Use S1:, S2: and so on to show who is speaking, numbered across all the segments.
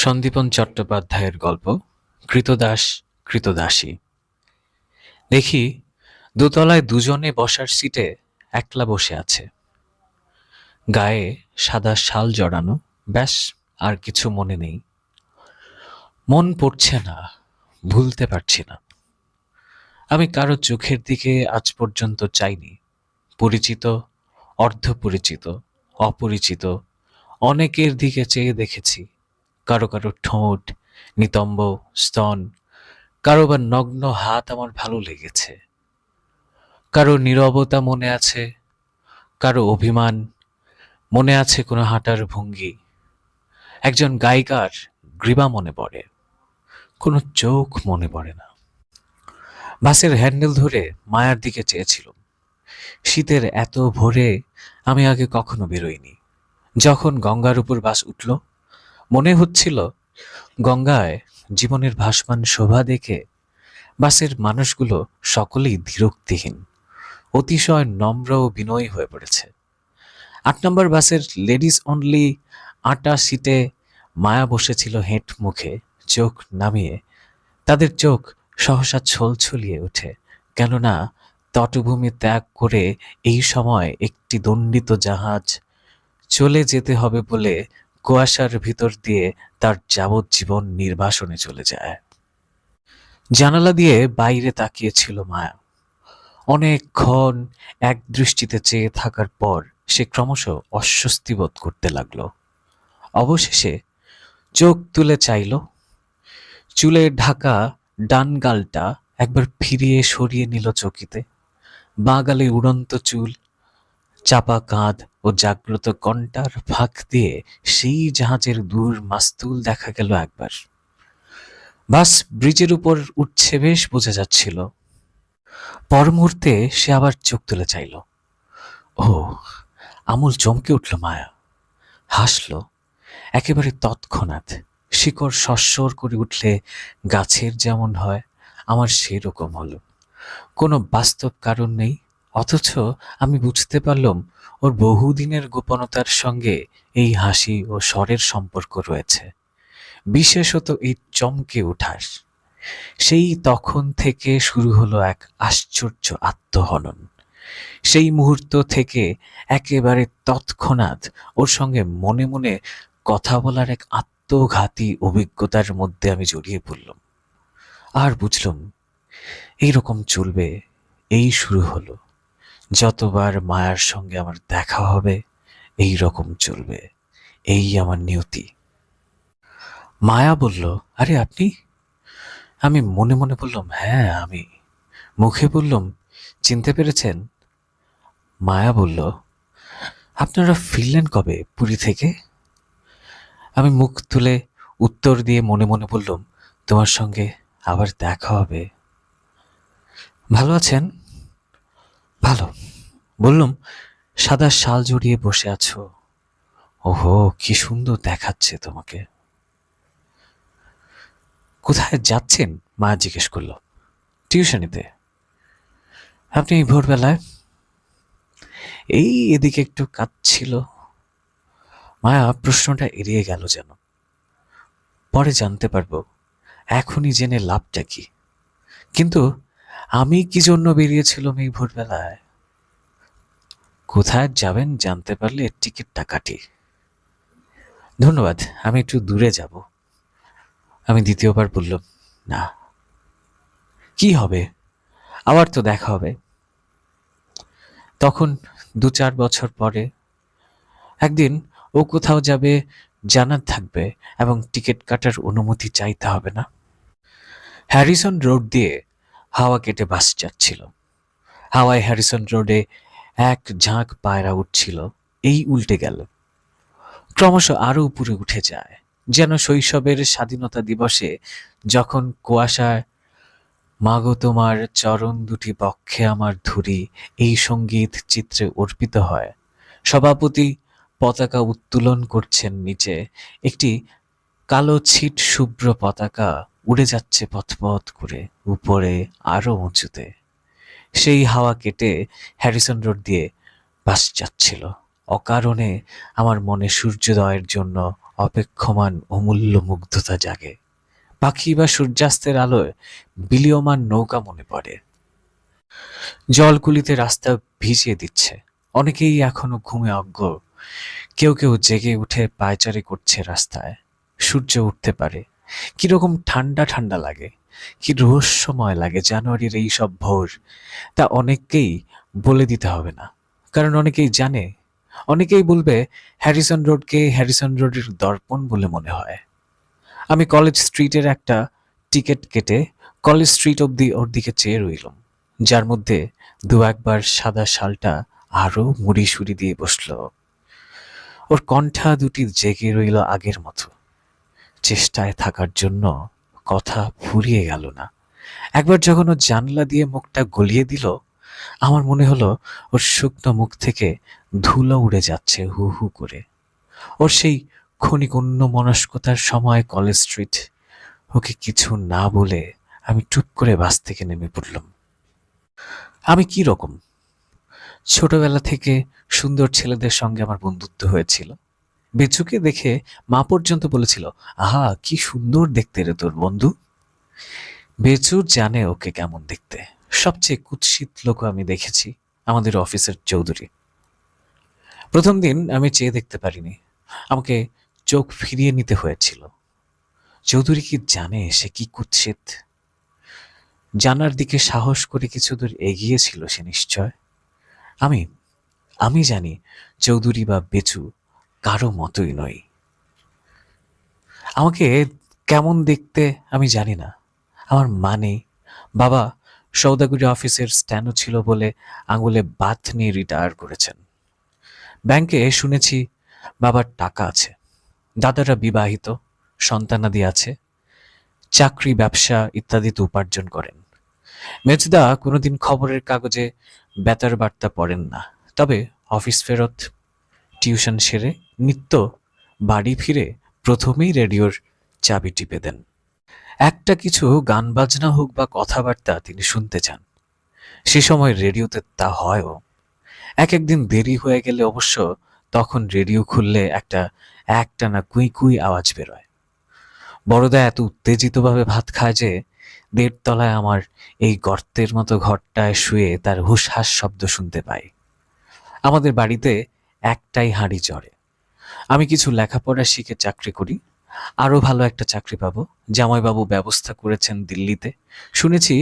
S1: সন্দীপন চট্টোপাধ্যায়ের গল্প কৃতদাস কৃতদাসী। দেখি দোতলায় দুজনে বসার সিটে একলা বসে আছে, গায়ে সাদা শাল জড়ানো, ব্যাস আর কিছু মনে নেই। মন পড়ছে না, ভুলতে পারছি না। আমি কারো চোখের দিকে আজ পর্যন্ত চাইনি। পরিচিত, অর্ধপরিচিত, অপরিচিত অনেকের দিকে চেয়ে দেখেছি। কারো কারো ঠোঁট, নিতম্ব, স্তন, কারো বা নগ্ন হাত আমার ভালো লেগেছে। কারো নীরবতা মনে আছে, কারো অভিমান মনে আছে, কোনো হাঁটার ভঙ্গি। একজন গায়িকার গ্রীবা মনে পড়ে, কোনো চোখ মনে পড়ে না। বাসের হ্যান্ডেল ধরে মায়ার দিকে চেয়েছিলাম। শীতের এত ভোরে আমি আগে কখনো বেরোইনি। যখন গঙ্গার উপর বাস উঠল, মনে হচ্ছিল গঙ্গায় জীবনের ভাসমান শোভা দেখে বাসের মানুষগুলো সকলেই বিরক্তিহীন, অতিশয় নম্র ও বিনয়ী হয়ে পড়েছে। ৮ নম্বর বাসের লেডিস অনলি ৮টা সিটে মায়া বসেছিল হেঁট মুখে, চোখ নামিয়ে। তাদের চোখ সহসা ছলছলিয়ে ওঠে, কেননা তটভূমি ত্যাগ করে এই সময় একটি দণ্ডিত জাহাজ চলে যেতে হবে বলে কুয়াশার ভিতর দিয়ে তার যাবজ্জীবন নির্বাসনে চলে যায়। জানালা দিয়ে বাইরে তাকিয়েছিল মায়া। অনেকক্ষণ এক দৃষ্টিতে চেয়ে থাকার পর সে ক্রমশ অস্বস্তি বোধ করতে লাগল। অবশেষে চোখ তুলে চাইল। চুলের ঢাকা ডান গালটা একবার ফিরিয়ে সরিয়ে নিল চকিতে। বাঁ গালে উড়ন্ত চুল, চাপা কাঁধ ও জাগ্রত কণ্ঠার ফাঁক দিয়ে সেই জাহাজের দূর মাস্তুল দেখা গেল একবার। বাস ব্রিজের উপর উঠছে, বেশ বোঝা যাচ্ছিল। পর মুহূর্তে সে আবার চোখ তুলে চাইল। ও, আমূল চমকে উঠল মায়া, হাসল একেবারে তৎক্ষণাৎ। শিকড় সস্বর করে উঠলে গাছের যেমন হয়, আমার সেরকম হলো। কোনো বাস্তব কারণ নেই, অথচ আমি বুঝতে পারলাম ওর বহুদিনের গোপনতার সঙ্গে এই হাসি ও স্বরের সম্পর্ক রয়েছে, বিশেষত এই চমকে উঠার। সেই তখন থেকে শুরু হলো এক আশ্চর্য আত্মহনন। সেই মুহূর্ত থেকে একেবারে তৎক্ষণাৎ ওর সঙ্গে মনে মনে কথা বলার এক আত্মঘাতী অভিজ্ঞতার মধ্যে আমি জড়িয়ে পড়লাম। আর বুঝলাম এইরকম চলবে। এই শুরু হলো। যতবার মায়ার সঙ্গে আমার দেখা হবে এই রকম চলবে, এই আমার নিয়তি। মায়া বলল, আরে আপনি? আমি মনে মনে বললাম, হ্যাঁ আমি। মুখে বললাম, চিনতে পেরেছেন? মায়া বলল, আপনারা ফিরলেন কবে পুরী থেকে? আমি মুখ তুলে উত্তর দিয়ে মনে মনে বললাম, তোমার সঙ্গে আবার দেখা হবে। ভালো আছেন? ভালো। বললাম, সাদা শাল জড়িয়ে বসে আছো। ওহো, কি সুন্দর দেখাচ্ছে তোমাকে। কোথায় যাচ্ছেন? মা জিজ্ঞেস করল। টিউশনিতে। আপনি এই ভোরবেলায়? এই এদিকে একটু কাজ ছিল। মায়া প্রশ্নটা এড়িয়ে গেল যেন। পরে জানতে পারবো, এখনই জেনে লাভটা কি? কিন্তু আমি কি জন্য বেরিয়েছিলাম এই ভোরবেলায়? কোথায় যাবেন জানতে পারলে টিকিটটা কাটি। ধন্যবাদ, আমি একটু দূরে যাব। আমি দ্বিতীয়বার বললাম, না। কি হবে? আবার তো দেখা হবে। তখন ২-৪ বছর পরে একদিন ও কোথাও যাবে, জানার থাকবে এবং টিকিট কাটার অনুমতি চাইতে হবে না। হ্যারিসন রোড দিয়ে হাওয়া কেটে বাস যাচ্ছিল। হাওয়ায় হ্যারিসন রোডে এক ঝাঁক পায়রা উঠছিল, এই উল্টে গেল, ক্রমশ আরো উপরে উঠে যায়, যেন শৈশবের স্বাধীনতা দিবসে যখন কুয়াশায় মাগো তোমার চরণ দুটি বক্ষে আমার ধুরি এই সঙ্গীত চিত্রে অর্পিত হয়। সভাপতি পতাকা উত্তোলন করছেন, নিচে একটি কালো ছিট শুভ্র পতাকা উড়ে যাচ্ছে পথপথ করে, উপরে আরো উঁচুতে। সেই হাওয়া কেটে হ্যারিসন রোড দিয়ে বাস যাচ্ছিল। অকারণে আমার মনে সূর্যোদয়ের জন্য অপেক্ষমান অমূল্য মুগ্ধতা জাগে। পাখি বা সূর্যাস্তের আলোয় বিলীয়মান নৌকা মনে পড়ে। জলকুলিতে রাস্তা ভিজিয়ে দিচ্ছে। অনেকেই এখনো ঘুমে অজ্ঞ। কেউ কেউ জেগে উঠে পায়চারি করছে রাস্তায়। সূর্য উঠতে পারে। কিরকম ঠান্ডা ঠান্ডা লাগে, কি রহস্যময় লাগে জানুয়ারির এই সব ভোর। তা অনেককেই বলে দিতে হবে না, কারণ অনেকেই জানে। অনেকেই বলবে হ্যারিসন রোডকে হ্যারিসন রোডের দর্পণ বলে মনে হয়। আমি কলেজ স্ট্রিটের একটা টিকিট কেটে কলেজ স্ট্রিট অব্দি ওর দিকে চেয়ে রইলাম, যার মধ্যে দু একবার সাদা শালটা আরো মুড়ি সুড়ি দিয়ে বসলো। ওর কণ্ঠা দুটি জেগে রইল আগের মতো। চেষ্টায় থাকার জন্য কথা ফুরিয়ে গেল না। একবার যখন ও জানলা দিয়ে মুখটা গলিয়ে দিল, আমার মনে হলো ওর শুকনো মুখ থেকে ধুলো উড়ে যাচ্ছে হু হু করে। ওর সেই ক্ষণিক অন্যমনস্কতার সময় কলেজ স্ট্রিট। ওকে কিছু না বলে আমি টুপ করে বাস থেকে নেমে পড়লাম। আমি কি রকম? ছোটবেলা থেকে সুন্দর ছেলেদের সঙ্গে আমার বন্ধুত্ব হয়েছিল। বেচুকে দেখে মা পর্যন্ত বলেছিল, আহা কি সুন্দর দেখতে রে তোর বন্ধু। বেচু জানে ওকে কেমন দেখতে। সবচেয়ে কুৎসিত লোক আমি দেখেছি আমাদের অফিসের চৌধুরী। প্রথম দিন আমি চেয়ে দেখতে পারিনি, আমাকে চোখ ফিরিয়ে নিতে হয়েছিল। চৌধুরী কি জানে সে কি কুৎসিত? জানার দিকে সাহস করে কিছু দূর এগিয়েছিল সে নিশ্চয়। আমি আমি জানি চৌধুরী বা বেচু কারো মতোই নই। আমাকে কেমন দেখতে আমি জানি না, আমার মা নেই। বাবা সৌদাগরি অফিসের স্ট্যানো ছিল বলে আঙুলে বাত নিয়ে রিটায়ার করেছেন। ব্যাংকে শুনেছি বাবার টাকা আছে। দাদারা বিবাহিত, সন্তানাদি আছে, চাকরি ব্যবসা ইত্যাদিতে উপার্জন করেন। মেজদা কোনোদিন খবরের কাগজে বেতার বার্তা পড়েন না, তবে অফিস ফেরত টিউশন সেরে নিত্য বাড়ি ফিরে প্রথমেই রেডিওর চাবি টিপে দেন। একটা কিছু গান বাজনা হোক বা কথাবার্তা তিনি শুনতে চান। সে সময় রেডিওতে তা হয়ও। এক একদিন দেরি হয়ে গেলে অবশ্য তখন রেডিও খুললে একটানা কুই কুই আওয়াজ বেরোয়। বড়দা এত উত্তেজিতভাবে ভাত খায় যে দেড়তলায় আমার এই গর্তের মতো ঘরটায় শুয়ে তার হুসহাস শব্দ শুনতে পাই। আমাদের বাড়িতে একটাই হাঁড়ি চড়ে। আমি কিছু লেখাপড়া শিখে চাকরি করি, আরো ভালো একটা চাকরি পাবো। জামাইবাবু ব্যবস্থা করেছেন দিল্লিতে। শুনেছি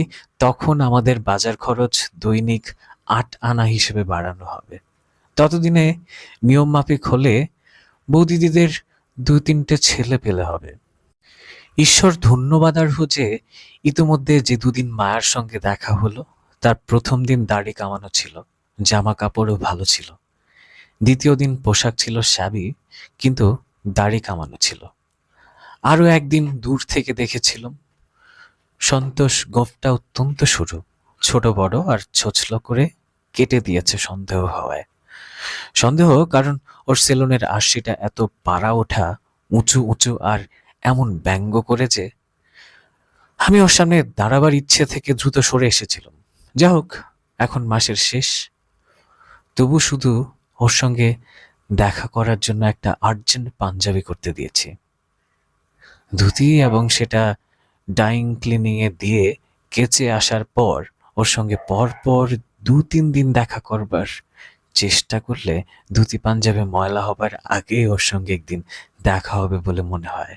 S1: তখন আমাদের বাজার খরচ দৈনিক ৮ আনা হিসেবে বাড়ানো হবে। ততদিনে নিয়ম মাফিক হলে বৌদিদিদের ২-৩টে ছেলে পেলে হবে। ঈশ্বর ধন্যবাদার্হ যে ইতোমধ্যে যে দুদিন মায়ের সঙ্গে দেখা হলো, তার প্রথম দিন দাড়ি কামানো ছিল, জামা কাপড়ও ভালো ছিল। দ্বিতীয় দিন পোশাক ছিল শ্যাবি, কিন্তু দাড়ি কামানো ছিল। আরও একদিন দূর থেকে দেখেছিলাম সন্তোষ গোঁফটা অত্যন্ত সরু, ছোট বড় আর ছোছলো করে কেটে দিয়েছে সন্দেহ হওয়ায়। সন্দেহ কারণ ওর সেলুনের আরশিটা এত পাড়া ওঠা, উঁচু উঁচু আর এমন ব্যঙ্গ করে যে আমি ওর সামনে দাঁড়াবার ইচ্ছে থেকে দ্রুত সরে এসেছিলাম। যা হোক, এখন মাসের শেষ, তবু শুধু ওর সঙ্গে দেখা করার জন্য একটা আর্জেন্ট পাঞ্জাবি করতে দিয়েছি। ধুতি এবং সেটা ডাইং ক্লিনিংয়ে দিয়ে কেচে আসার পর ওর সঙ্গে পরপর ২-৩ দিন দেখা করবার চেষ্টা করলে ধুতি পাঞ্জাবি ময়লা হবার আগেই ওর সঙ্গে একদিন দেখা হবে বলে মনে হয়।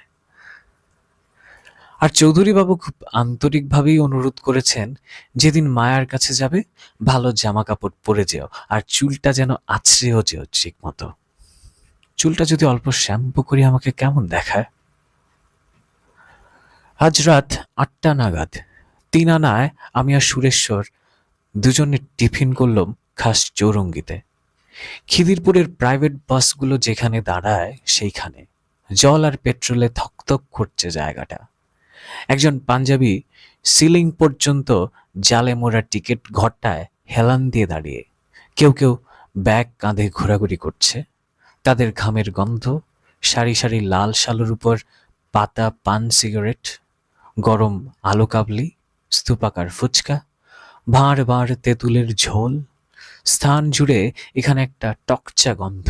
S1: আর চৌধুরীবাবু খুব আন্তরিকভাবেই অনুরোধ করেছেন, যেদিন মায়ার কাছে যাবে ভালো জামা কাপড় পরে যেও, আর চুলটা যেন আছড়েও যেও ঠিক মতো। চুলটা যদি অল্প শ্যাম্পু করি আমাকে কেমন দেখায়। আজ রাত ৮টা নাগাদ ৩ আনায় আমি আর সুরেশ্বর দুজনে টিফিন করলাম খাস চৌরঙ্গিতে। খিদিরপুরের প্রাইভেট বাসগুলো যেখানে দাঁড়ায় সেইখানে। জল আর পেট্রোলে থকথক করছে জায়গাটা। একজন পাঞ্জাবি সিলিং পর্যন্ত জালে মোড়া টিকিট ঘরটায় হেলান দিয়ে দাঁড়িয়ে। কেউ কেউ ব্যাগ কাঁধে ঘোরাঘুরি করছে। তাদের ঘামের গন্ধ, সারি সারি লাল শালুর উপর পাতা পান সিগারেট, গরম আলু কাবলি, স্তূপাকার ফুচকা, ভাঁড় ভাঁড় তেঁতুলের ঝোল। স্থান জুড়ে এখানে একটা টকচা গন্ধ।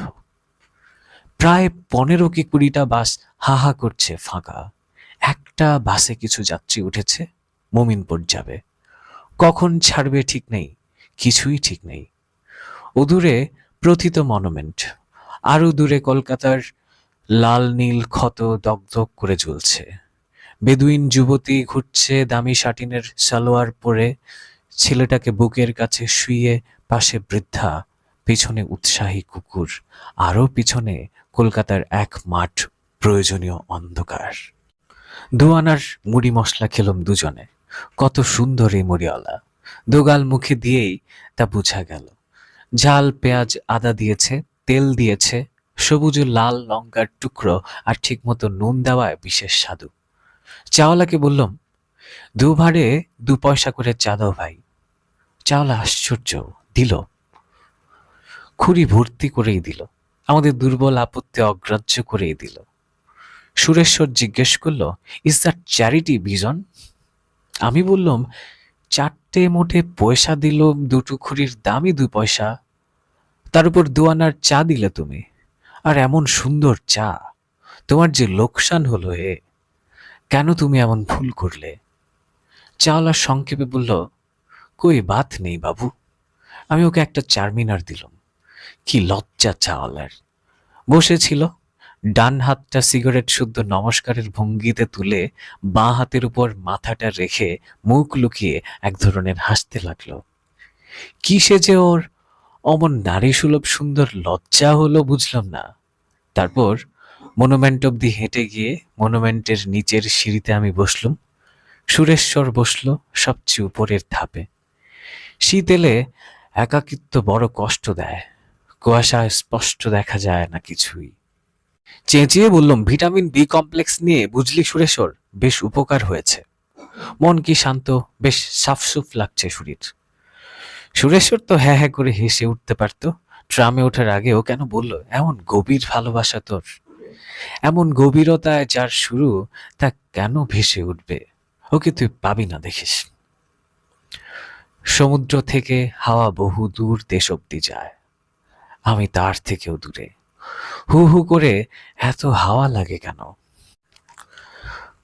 S1: প্রায় 15 কি 20টা বাস হা হা করছে ফাঁকা। একটা বাসে কিছু যাত্রী উঠেছে, মোমিনপুর যাবে। কখন ছাড়বে ঠিক নেই, কিছুই ঠিক নেই। ওদূরে প্রথিত মনুমেন্ট, আরো দূরে কলকাতার লাল নীল ক্ষত দগদগ করে জ্বলছে। বেদুইন যুবতী ঘুরছে দামি শাটিনের সালোয়ার পরে, ছেলেটাকে বুকের কাছে শুইয়ে, পাশে বৃদ্ধা, পিছনে উৎসাহী কুকুর, আরো পিছনে কলকাতার এক মাঠ প্রয়োজনীয় অন্ধকার। দুয়ানার মুড়ি মশলা খেলাম দুজনে। কত সুন্দর এই মুড়িওয়ালা, দোগাল মুখে দিয়েই তা বুঝা গেল। ঝাল পেঁয়াজ আদা দিয়েছে, তেল দিয়েছে, সবুজ ও লাল লঙ্কার টুকরো, আর ঠিকমতো নুন দেওয়ায় বিশেষ স্বাদু। চাওয়ালাকে বললাম, দুভারে 2 পয়সা করে চা দাও ভাই। চাওয়ালা আশ্চর্য, দিল। খুঁড়ি ভর্তি করেই দিল, আমাদের দুর্বল আপত্তি অগ্রাহ্য করেই দিল। সুরেশ্বর জিজ্ঞেস করল, ইজ দ্যাট চ্যারিটি বিজন? আমি বললাম, 4টে মোটে পয়সা দিল, 2 খুঁড়ির দামই 2 পয়সা। তার উপর দুয়ানার চা দিলে তুমি, আর এমন সুন্দর চা। তোমার যে লোকসান হলো হে, কেন তুমি এমন ভুল করলে? চাওয়ালা সংক্ষেপে বলল, কই বাত নেই বাবু। আমি ওকে একটা চারমিনার দিলাম। কি লজ্জা চাওয়ালার! বসেছিল, ডান হাতটা সিগারেট শুদ্ধ নমস্কারের ভঙ্গিতে তুলে বাঁ হাতের উপর মাথাটা রেখে মুখ লুকিয়ে এক ধরনের হাসতে লাগলো। কিসে যে ওর অমন নারী সুলভ সুন্দর লজ্জা হলো বুঝলাম না। তারপর মনুমেন্ট অব্দি হেঁটে গিয়ে মনুমেন্টের নিচের সিঁড়িতে আমি বসলুম। সুরেশ্বর বসল সবচেয়ে উপরের ধাপে। শীত এলে একাকিত্ব বড় কষ্ট দেয়, কুয়াশায় স্পষ্ট দেখা যায় না কিছুই। চেঁচিয়ে বললাম, ভিটামিন বি কমপ্লেক্স নিয়ে বুঝলি সুরেশ্বর, বেশ উপকার হয়েছে। মন কি শান্ত, বেশ সাফসুফ লাগছে শরীর। সুরেশ্বর তো হ্যাঁ হ্যাঁ করে হেসে উঠতে পারত। ট্রামে ওঠার আগেও কেন বলল, এমন গভীর ভালোবাসা তোর, এমন গভীরতায় যার শুরু, তা কেন ভেসে উঠবে? ওকে তুই পাবি না দেখিস। সমুদ্র থেকে হাওয়া বহু দূর দেশ অব্দি যায়, আমি তার থেকেও দূরে। হু হু করে এত হাওয়া লাগে কেন?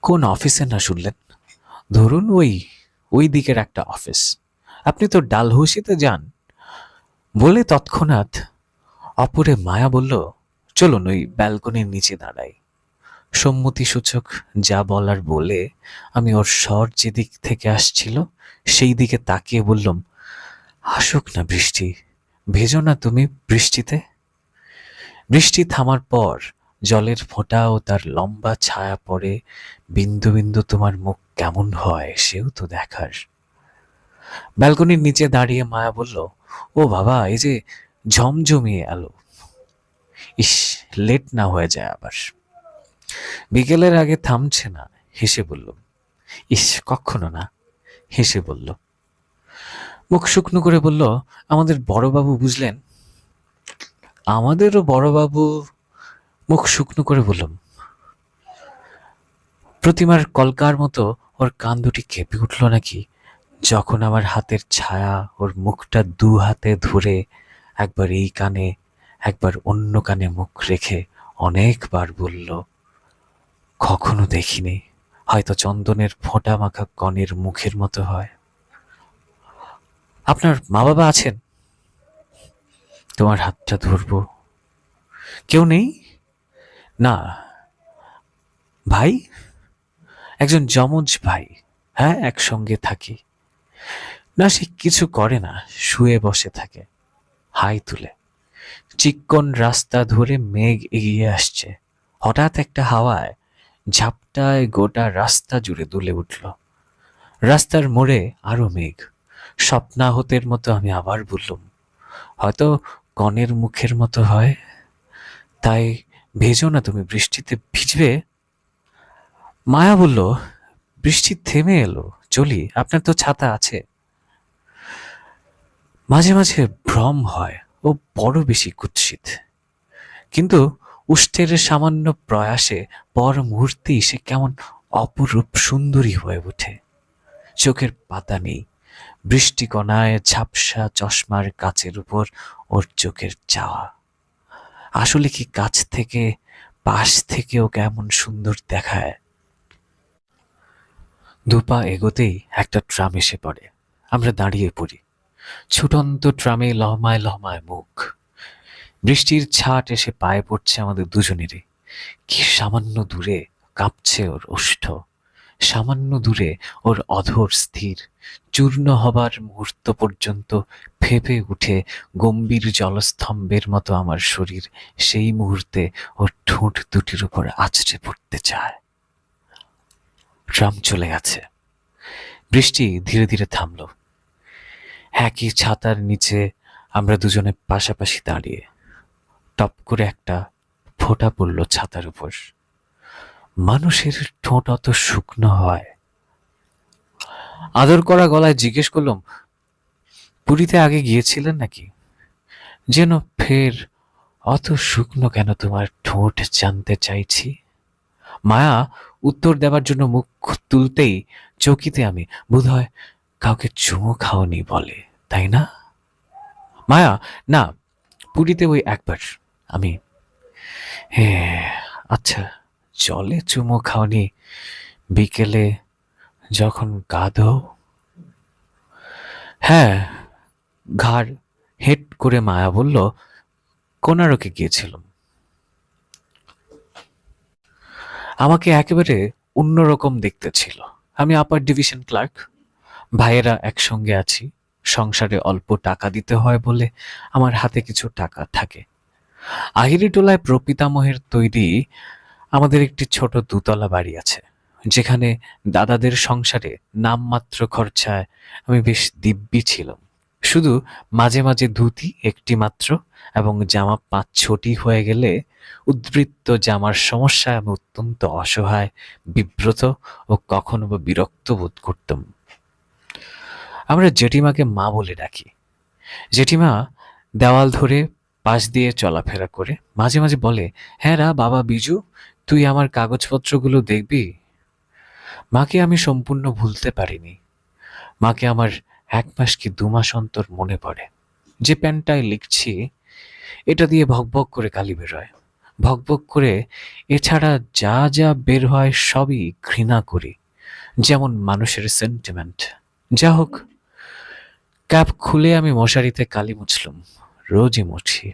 S1: কোন অফিসে না শুনলেন? ধরুন ওই দিকের একটা অফিস। আপনি তো ডালহৌসিতে যান বলে তৎক্ষণাৎ অপরে মায়া বলল, চলুন ওই ব্যালকনির নিচে দাঁড়াই। সম্মতিসূচক যা বলার বলে আমি ওর স্বর যেদিক থেকে আসছিল সেই দিকে তাকিয়ে বললাম, আসুক না বৃষ্টি, ভেজো না তুমি বৃষ্টিতে। বৃষ্টি থামার পর জলের ফোঁটা ও তার লম্বা ছায়া পড়ে বিন্দু বিন্দু তোমার মুখ কেমন হয় সেও তো দেখার। ব্যালকনির নিচে দাঁড়িয়ে মায়া বলল, ও বাবা, এই যে ঝমঝমিয়ে আলো। ইস, লেট না হয়ে যায় আবার। বিকেলের আগে থামছে না। হেসে বলল, ইস কখনো না। হেসে বলল, মুখ শুকনো করে বলল, আমাদের বড়বাবু বুঝলেন। আমাদেরও বড়বাবু। মুখ শুকনো করে বললাম। প্রতিমার কলকার মতো ওর কান দুটি কেঁপে উঠল নাকি যখন আমার হাতের ছায়া ওর মুখটা 2 হাতে ধরে একবার এই কানে একবার অন্য কানে মুখ রেখে অনেকবার বলল, কখনো দেখিনি, হয়তো চন্দনের ফোঁটা মাখা কনের মুখের মতো হয়। আপনার মা বাবা আছেন? তোমার হাতটা ধরবো। কেউ নেই? না। ভাই? একজন যমজ ভাই। হ্যাঁ, একসঙ্গে থাকি। না, সে কিছু করে না, শুয়ে বসে থাকে হাই তুলে। চিক্কন রাস্তা ধরে মেঘ এগিয়ে আসছে। হঠাৎ একটা হাওয়ায় ঝাপটায় গোটা রাস্তা জুড়ে দুলে উঠল। রাস্তার মোড়ে আরো মেঘ। স্বপ্নাহতের মতো আমি আবার বললুম, হয়তো কনের মুখের মতো হয়। তাই ভেজো না তুমি বৃষ্টিতে, ভিজবে। মায়া বলল, বৃষ্টি থেমে এলো, চলি, আপনার তো ছাতা আছে। মাঝে মাঝে ভ্রম হয় ও বড় বেশি কুৎসিত, কিন্তু উষ্ঠের সামান্য প্রয়াসে পর মুহূর্তেই সে কেমন অপরূপ সুন্দরী হয়ে ওঠে। চোখের পাতা নেই, বৃষ্টিকণায় ঝাপসা চশমার কাচের উপর ওর চোখের চাওয়া। আসলে কি কাছ থেকে পাশ থেকেও কেমন সুন্দর দেখায়। দুপা এগোতেই একটা ট্রাম এসে পড়ে। আমরা দাঁড়িয়ে পড়ি। ছুটন্ত ট্রামে লহমায় লহমায় মুখ। বৃষ্টির ছাট এসে পায়ে পড়ছে আমাদের দুজনেরই। কি সামান্য দূরে কাঁপছে ওর ওষ্ঠ, সামান্য দূরে ওর অধর স্থির। চূর্ণ হবার মুহূর্ত পর্যন্ত ফেঁপে উঠে গম্ভীর জলস্তম্ভের মতো আমার শরীর সেই মুহূর্তে ওর ঠোঁট দুটির উপর আছড়ে পড়তে চায়। ট্রাম চলে গেছে। বৃষ্টি ধীরে ধীরে থামল। একই ছাতার নিচে আমরা দুজনে পাশাপাশি দাঁড়িয়ে। টপ করে একটা ফোঁটা পড়ল ছাতার উপর। মানুষের ঠোঁট অত শুকনো হয়? আদর করা গলায় জিজ্ঞেস করলাম, পুরীতে আগে গিয়েছিলেন নাকি? যেন ফের অত শুকনো কেন তোমার ঠোঁট জানতে চাইছি। মায়া উত্তর দেবার জন্য মুখ তুলতেই চকিতে আমি, বোধহয় কাউকে চুমো খাওনি বলে, তাই না? মায়া, না, পুরীতে ওই একবার। আমি, হ্যাঁ, আচ্ছা, জলে চুমো খাওনি, বিকেলে যখন কাঁদো? হ্যাঁ। ঘাড় হেট করে মায়া বলল, কোনারকে গিয়েছিলাম। আমাকে একেবারে অন্যরকম দেখতে ছিল। আমি আপার ডিভিশন ক্লার্ক, ভাইয়েরা একসঙ্গে আছি। সংসারে অল্প টাকা দিতে হয় বলে আমার হাতে কিছু টাকা থাকে। আহিরি টোলায় প্রপিতামহের তৈরি আমাদের একটি ছোট দুতলা বাড়ি আছে, যেখানে দাদাদের সংসারে নামমাত্র খরচায় আমি বেশ দিব্যি ছিলাম। শুধু মাঝে মাঝে ধুতি একটি মাত্র এবং জামা ৫-৬টি হয়ে গেলে উদ্বৃত্ত জামার সমস্যায় আমি অত্যন্ত অসহায়, বিব্রত ও কখনো বা বিরক্ত বোধ করতাম। আমরা জেঠিমাকে মা বলে ডাকি। জেঠিমা দেওয়াল ধরে পাশ দিয়ে চলাফেরা করে মাঝে মাঝে বলে, হ্যাঁ রা বাবা বিজু, তুই আমার কাগজপত্রগুলো দেখবি? মাকে আমি সম্পূর্ণ ভুলতে পারিনি। মাকে আমার ১ মাস কি ২ মাস অন্তর মনে পড়ে। যে পেনটায় লিখছি এটা দিয়ে ভকভক করে কালি বেরোয়। ভকভক করে এছাড়া যা যা বের হয় সবই ঘৃণা করি, যেমন মানুষের সেন্টিমেন্ট। যা হোক, ক্যাপ খুলে আমি মশারিতে কালি মুছলুম। রোজই মুছি।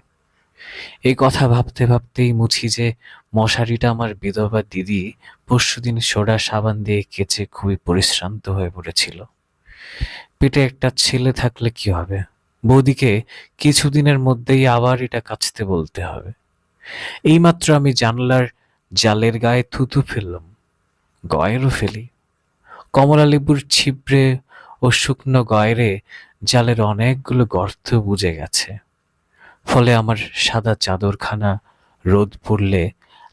S1: এই কথা ভাবতে ভাবতেই মুছি যে মশারিটা আমার বিধবা দিদি পরশুদিন সোডা সাবান দিয়ে কেচে খুবই পরিশ্রান্ত হয়ে পড়েছিল। পেটে একটা ছেলে থাকলে কি হবে, বৌদিকে কিছুদিনের মধ্যেই আবার এটা কাচতে বলতে হবে। এইমাত্র আমি জানলার জালের গায়ে থুতু ফেললাম, গয়েরও ফেলি। কমলা লেবুর ছিবড়ে ও শুকনো গয়রে জালের অনেকগুলো গর্ত বুজে গেছে। ফলে আমার সাদা চাদরখানা রোদ পড়লে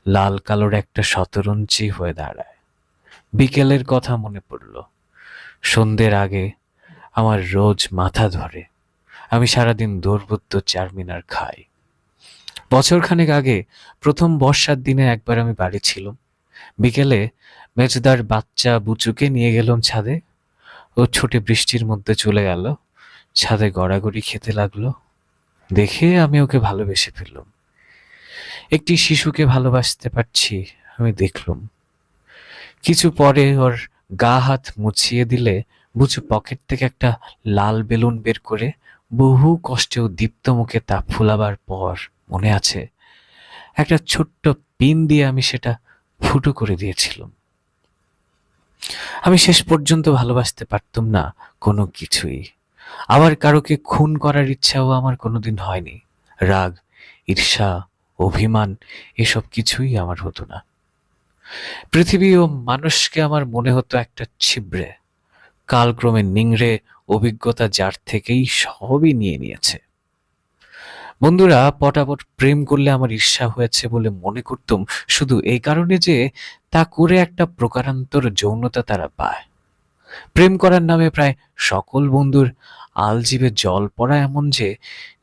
S1: লাল কালোর একটা শতরঞ্চি হয়ে দাঁড়ায়। বিকেলের কথা মনে পড়ল। সন্ধ্যের আগে আমার রোজ মাথা ধরে। আমি সারাদিন দৌড়বুদ্দ চারমিনার খাই। বছরখানেক আগে প্রথম বর্ষার দিনে একবার আমি বাড়ি ছিলাম। বিকেলে মেজদার বাচ্চা বুচুকে নিয়ে গেলাম ছাদে। ও ছোটে বৃষ্টির মধ্যে চলে গেল। ছাদে গড়াগড়ি খেতে লাগলো। দেখে আমি ওকে ভালোবেসে ফেললাম। একটি শিশুকে ভালোবাসতে পারছি আমি দেখলুম। কিছু পরে ওর গা হাত মুছিয়ে দিলে বুচু পকেট থেকে একটা লাল বেলুন বের করে বহু কষ্টে ও দীপ্ত মুখে তা ফুলাবার পর মনে আছে একটা ছোট্ট পিন দিয়ে আমি সেটা ফুটো করে দিয়েছিলাম। আমি শেষ পর্যন্ত ভালোবাসতে পারতাম না কোনো কিছুই। আবার কারোকে খুন করার ইচ্ছাও আমার কোনোদিন হয়নি। রাগ, ঈর্ষা, অভিমান এসব কিছুই আমার হতো না। পৃথিবী ও মানুষকে আমার মনে হতো একটা ছিবড়ে। কালক্রমে নিংড়ে অভিজ্ঞতা যার থেকেই সবই নিয়ে নিয়েছে। বন্ধুরা পটাপট প্রেম করলে আমার ঈর্ষা হয়েছে বলে মনে করতাম শুধু এই কারণে যে তা করে একটা প্রকারান্তর যৌনতা তারা পায়। প্রেম করার নামে প্রায় সকল বন্ধুর আলজিভে জল পড়া এমন যে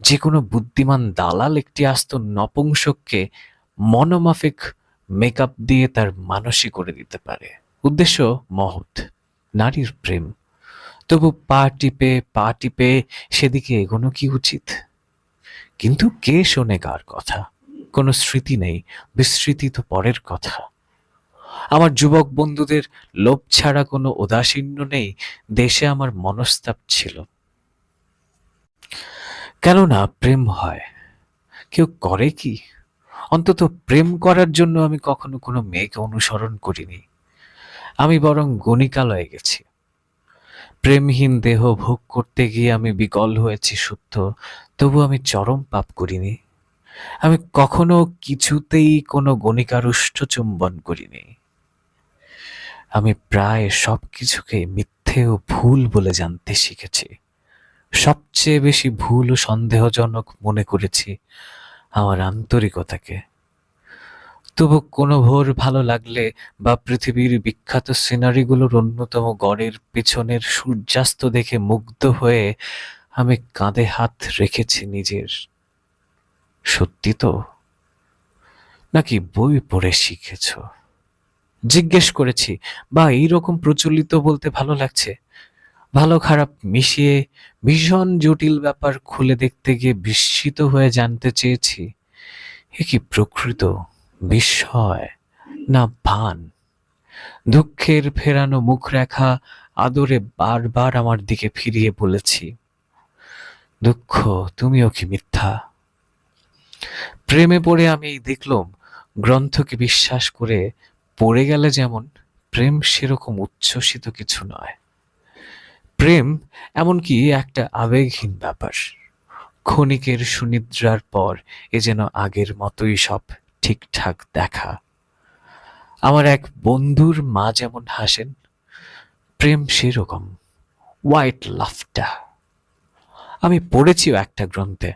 S1: যে কোনো বুদ্ধিমান দালাল একটি আস্ত নপুংসককে মনোমাফিক মেকআপ দিয়ে তার মানসী করে দিতে পারে। উদ্দেশ্য মহৎ, নারীর প্রেম। তবু পা টিপে সেদিকে এগোনো কি উচিত? কিন্তু কে শোনে কার কথা? কোনো স্মৃতি নেই, বিস্মৃতি তো পরের কথা। আমার যুবক বন্ধুদের লোভ ছাড়া কোনো ঔদাসীন্য নেই, দেশে আমার মনস্তাপ ছিল। কেননা প্রেম হয়, কেউ করে কি? অন্তত প্রেম করার জন্য আমি কখনো কোনো মেয়েকে অনুসরণ করিনি। আমি বরং গণিকালয়ে গেছি। প্রেমহীন দেহ ভোগ করতে গিয়ে আমি বিকল হয়েছি সত্য, তবু আমি চরম পাপ করিনি। আমি কখনো কিছুতেই কোনো গণিকারুষ্ট চুম্বন করিনি। আমি প্রায় সবকিছুকে মিথ্যে ও ভুল বলে জানতে শিখেছি। সবচেয়ে বেশি ভুল ও সন্দেহজনক মনে করেছি আমার আন্তরিকতাকে। তবু কোনো ভোর ভালো লাগলে বা পৃথিবীর বিখ্যাত সিনারিগুলোর অন্যতম গড়ের পেছনের সূর্যাস্ত দেখে মুগ্ধ হয়ে আমি কাঁধে হাত রেখেছি নিজের। সত্যি তো, নাকি বই পড়ে শিখেছ? জিজ্ঞেস করেছি, বা এইরকম প্রচলিত বলতে ভালো লাগছে। ভালো খারাপ মিশিয়ে ভীষণ জটিল ব্যাপার খুলে দেখতে গিয়ে বিস্মিত হয়ে জানতে চেয়েছি, এ কি প্রকৃত বিস্ময় না ভান? দুঃখের ফেরানো মুখরেখা আদরে বারবার আমার দিকে ফিরিয়ে বলেছি, দুঃখ তুমিও কি মিথ্যা? প্রেমে পড়ে আমি এই দেখলাম, গ্রন্থকে বিশ্বাস করে পড়ে গেলে যেমন, প্রেম সেরকম উচ্ছ্বসিত কিছু নয়। প্রেম এমনকি একটা আবেগহীন ব্যাপার। ক্ষণিকের সুনিদ্রার পর এ যেন আগের মতোই সব ঠিকঠাক দেখা। আমার এক বন্ধুর মা যেমন হাসেন, প্রেম সেরকম হোয়াইট লাফটা। আমি পড়েছিও একটা গ্রন্থে,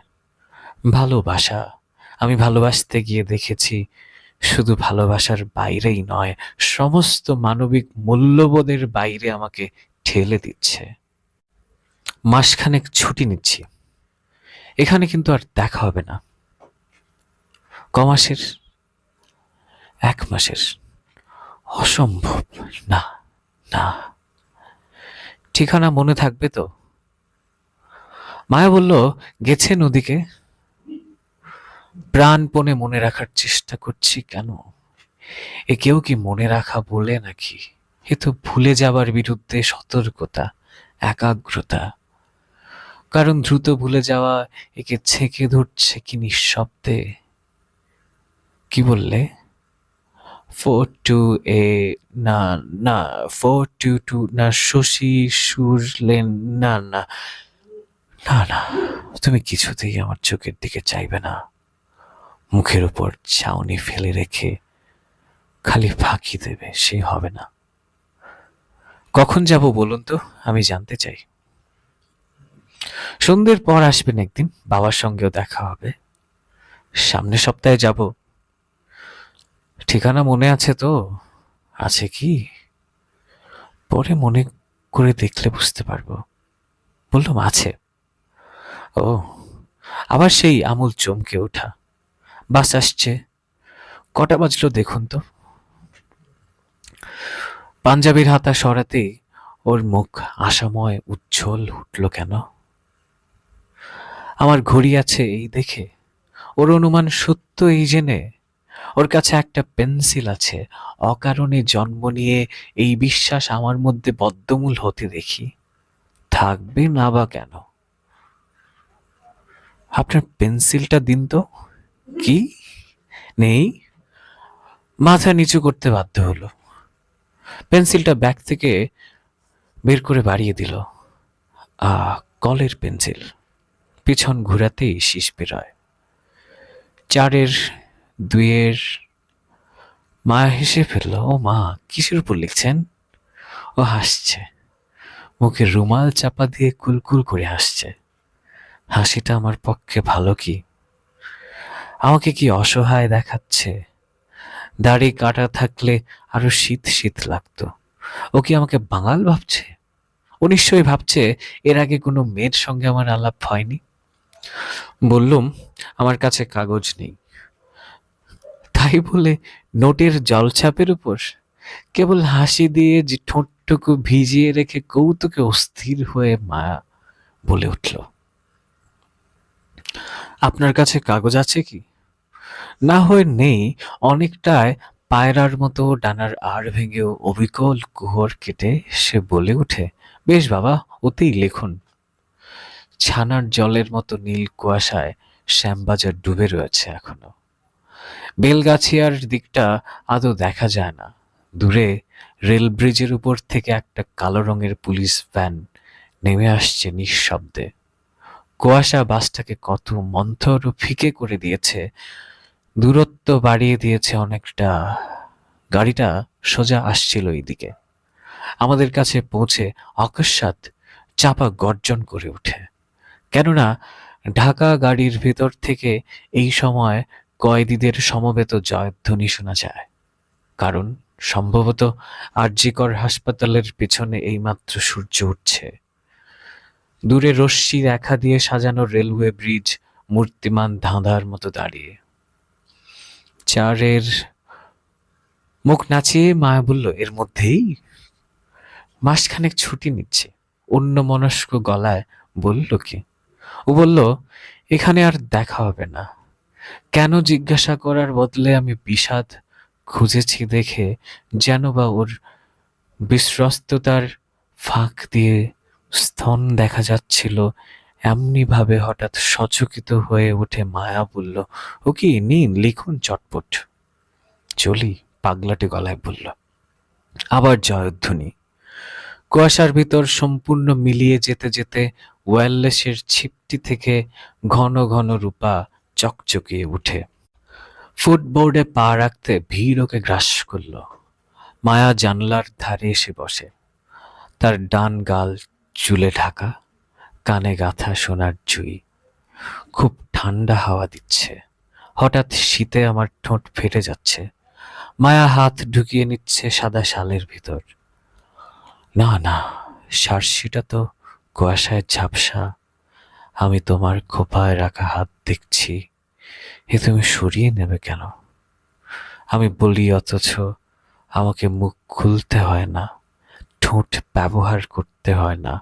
S1: ভালোবাসা। আমি ভালোবাসতে গিয়ে দেখেছি, শুধু ভালোবাসার বাইরেই নয়, সমস্ত মানবিক মূল্যবোধের বাইরে আমাকে ঠেলে দিচ্ছে। মাসখানেক ছুটি নিচ্ছি, এখানে কিন্তু আর দেখা হবে না। কমাসের? 1 মাসের? অসম্ভব। না, না। ঠিকানা মনে থাকবে তো? মায়া বলল, গেছে নদীকে। প্রাণপণে মনে রাখার চেষ্টা করছি। কেন? এ কেউ কি মনে রাখা বলে নাকি? এ তো ভুলে যাবার বিরুদ্ধে সতর্কতা, একাগ্রতা। কারণ দ্রুত ভুলে যাওয়া একে ছেঁকে ধরছে কি নিঃশব্দে। কি বললে? 4-2 না, না, 4-2 না, শশী সুর লেন, না, না, না, না। তুমি কিছুতেই আমার চোখের দিকে চাইবে না। মুখের উপর ছাউনি ফেলে রেখে খালি ফাঁকি দেবে, সে হবে না। কখন যাব বলুন তো, আমি জানতে চাই। সন্ধ্যের পর আসবেন একদিন, বাবার সঙ্গেও দেখা হবে। সামনের সপ্তাহে যাব। ঠিকানা মনে আছে তো? আছে কি? পরে মনে করে দেখলে বুঝতে পারবো। বললাম আছে। ও, আবার সেই আমূল চমকে ওঠা। বাস আসছে। কটা বাজলো দেখুন তো। পাঞ্জাবির হাতা সরাতেই ওর মুখ আশাময় উজ্জ্বল উঠল কেন? আমার ঘড়ি আছে এই দেখে, ওর অনুমান সত্য এই জেনে, ওর কাছে একটা পেন্সিল আছে অকারণে জন্ম নিয়ে, এই বিশ্বাস আমার মধ্যে বদ্ধমূল হতে দেখি। থাকবে না বা কেন? আপনার পেন্সিলটা দিন তো। কি? নেই? মাথা নিচু করতে বাধ্য হলো। পেন্সিলটা ব্যাগ থেকে বের করে বাড়িয়ে দিল। কলের পেন্সিল। পিছন ঘুরাতেই শিস বেরোয়। 4-এর 2-এর। মায়া হেসে ফেলল। ও মা, কিসের উপর লিখছেন? ও হাসছে, মুখে রুমাল চাপা দিয়ে কুলকুল করে হাসছে। হাসিটা আমার পক্ষে ভালো কি? আমাকে কি অসহায় দেখাচ্ছে? দাড়ি কাটা থাকলে আরো শীত শীত লাগতো। ও কি আমাকে বাঙাল ভাবছে? ও নিশ্চয়ই ভাবছে এর আগে কোনো মেয়ের সঙ্গে আমার আলাপ হয়নি। বললুম, আমার কাছে কাগজ নেই। তাই বলে নোটের জলছাপের উপর? কেবল হাসি দিয়ে যে ঠোঁটটুকু ভিজিয়ে রেখে কৌতুকে অস্থির হয়ে মায়া বলে উঠল, আপনার কাছে কাগজ আছে কি? না হয়ে নেই, অনেকটায় পায়রার মতো ডানার আড় ভেঙেও অবিকল কুহর কেটে সে বলে ওঠে, বেশ বাবা, ওতেই লিখুন। ছানার জলের মতো নীল কুয়াশায় শ্যামবাজার ডুবে রয়েছে এখনো। বেলগাছিয়ার দিকটা আদৌ দেখা যায় না। দূরে রেল ব্রিজের উপর থেকে একটা কালো রঙের পুলিশ ভ্যান নেমে আসছে নিঃশব্দে। কুয়াশা বাসটাকে কত মন্থর ও ফিকে করে দিয়েছে, দূরত্ব বাড়িয়ে দিয়েছে অনেকটা। গাড়িটা সোজা আসছিল এইদিকে। আমাদের কাছে পৌঁছে অকস্মাৎ চাপা গর্জন করে ওঠে। কেননা ঢাকা গাড়ির ভেতর থেকে এই সময় কয়েদিদের সমবেত জয়ধ্বনি শোনা যায়। কারণ সম্ভবত আরজিকর হাসপাতালের পেছনে এইমাত্র সূর্য উঠছে। দূরে রশ্মি রেখা দিয়ে সাজানো রেলওয়ে ব্রিজ মূর্তিমান ধাঁধার মতো দাঁড়িয়ে। চারের মুখ নাচিয়ে মায়া বলল, এর মধ্যেই? মাসখানেক ছুটি নিচ্ছে। অন্য মনস্ক গলায় বলল কি? ও বলল, এখানে আর দেখা হবে না। কেন জিজ্ঞাসা করার বদলে আমি বিষাদ খুঁজেছি দেখে যেন বা ওর বিশ্বস্ততার ফাঁক দিয়ে স্তন দেখা যাচ্ছিল। এমনি ভাবে হঠাৎ সচকিত হয়ে উঠে মায়া বলল, ও কি, নিন লিখুন চটপট। চলি, পাগলাটে গলায় বলল। আবার জয়ধ্বনি। কুয়াশার ভিতর সম্পূর্ণ মিলিয়ে যেতে যেতে ওয়্যারলেসের ছিপটি থেকে ঘন ঘন রূপা চকচকিয়ে উঠে। ফুটবোর্ডে পা রাখতে ভিড় ওকে গ্রাস করল। মায়া জানলার ধারে এসে বসে। তার ডান গাল চুলে ঢাকা, কানে গাঁথা সোনার জুই। খুব ঠান্ডা হাওয়া দিচ্ছে। হঠাৎ শীতে আমার ঠোঁট ফেটে যাচ্ছে। মায়া হাত ঢুকিয়ে নিচ্ছে সাদা শালের ভিতর। না না, সার্সিটা তো কুয়াশায় ঝাপসা। আমি তোমার খোঁপায় রাখা হাত দেখছি। এ তুমি সরিয়ে নেবে কেন? আমি বলি, অথচ আমাকে মুখ খুলতে হয় না, ঠোঁট ব্যবহার করতে হয় না।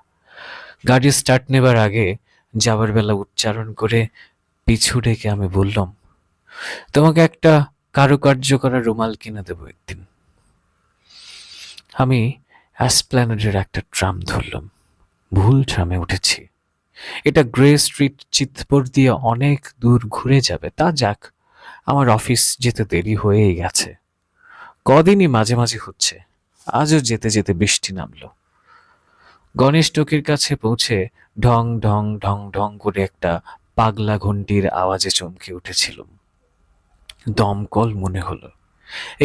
S1: গাড়ি স্টার্ট নেবার আগে যাবার বেলা উচ্চারণ করে পিছু ডেকে আমি বললাম, তোমাকে একটা কারুকার্য করা রুমাল কিনে দেবো একদিন। আমি অ্যাসপ্ল্যানেডের একটা ট্রাম ধরলাম। ভুল ট্রামে উঠেছি। এটা গ্রে স্ট্রিট চিৎপুর দিয়ে অনেক দূর ঘুরে যাবে। তা যাক, আমার অফিস যেতে দেরি হয়েই গেছে। কদিনই মাঝে মাঝে হচ্ছে। আজও যেতে যেতে বৃষ্টি নামলো। গণেশ টকির কাছে পৌঁছে ঢং ঢং ঢং ঢং করে একটা পাগলা ঘন্টির আওয়াজে চমকে উঠেছিলাম। দমকল মনে হলো।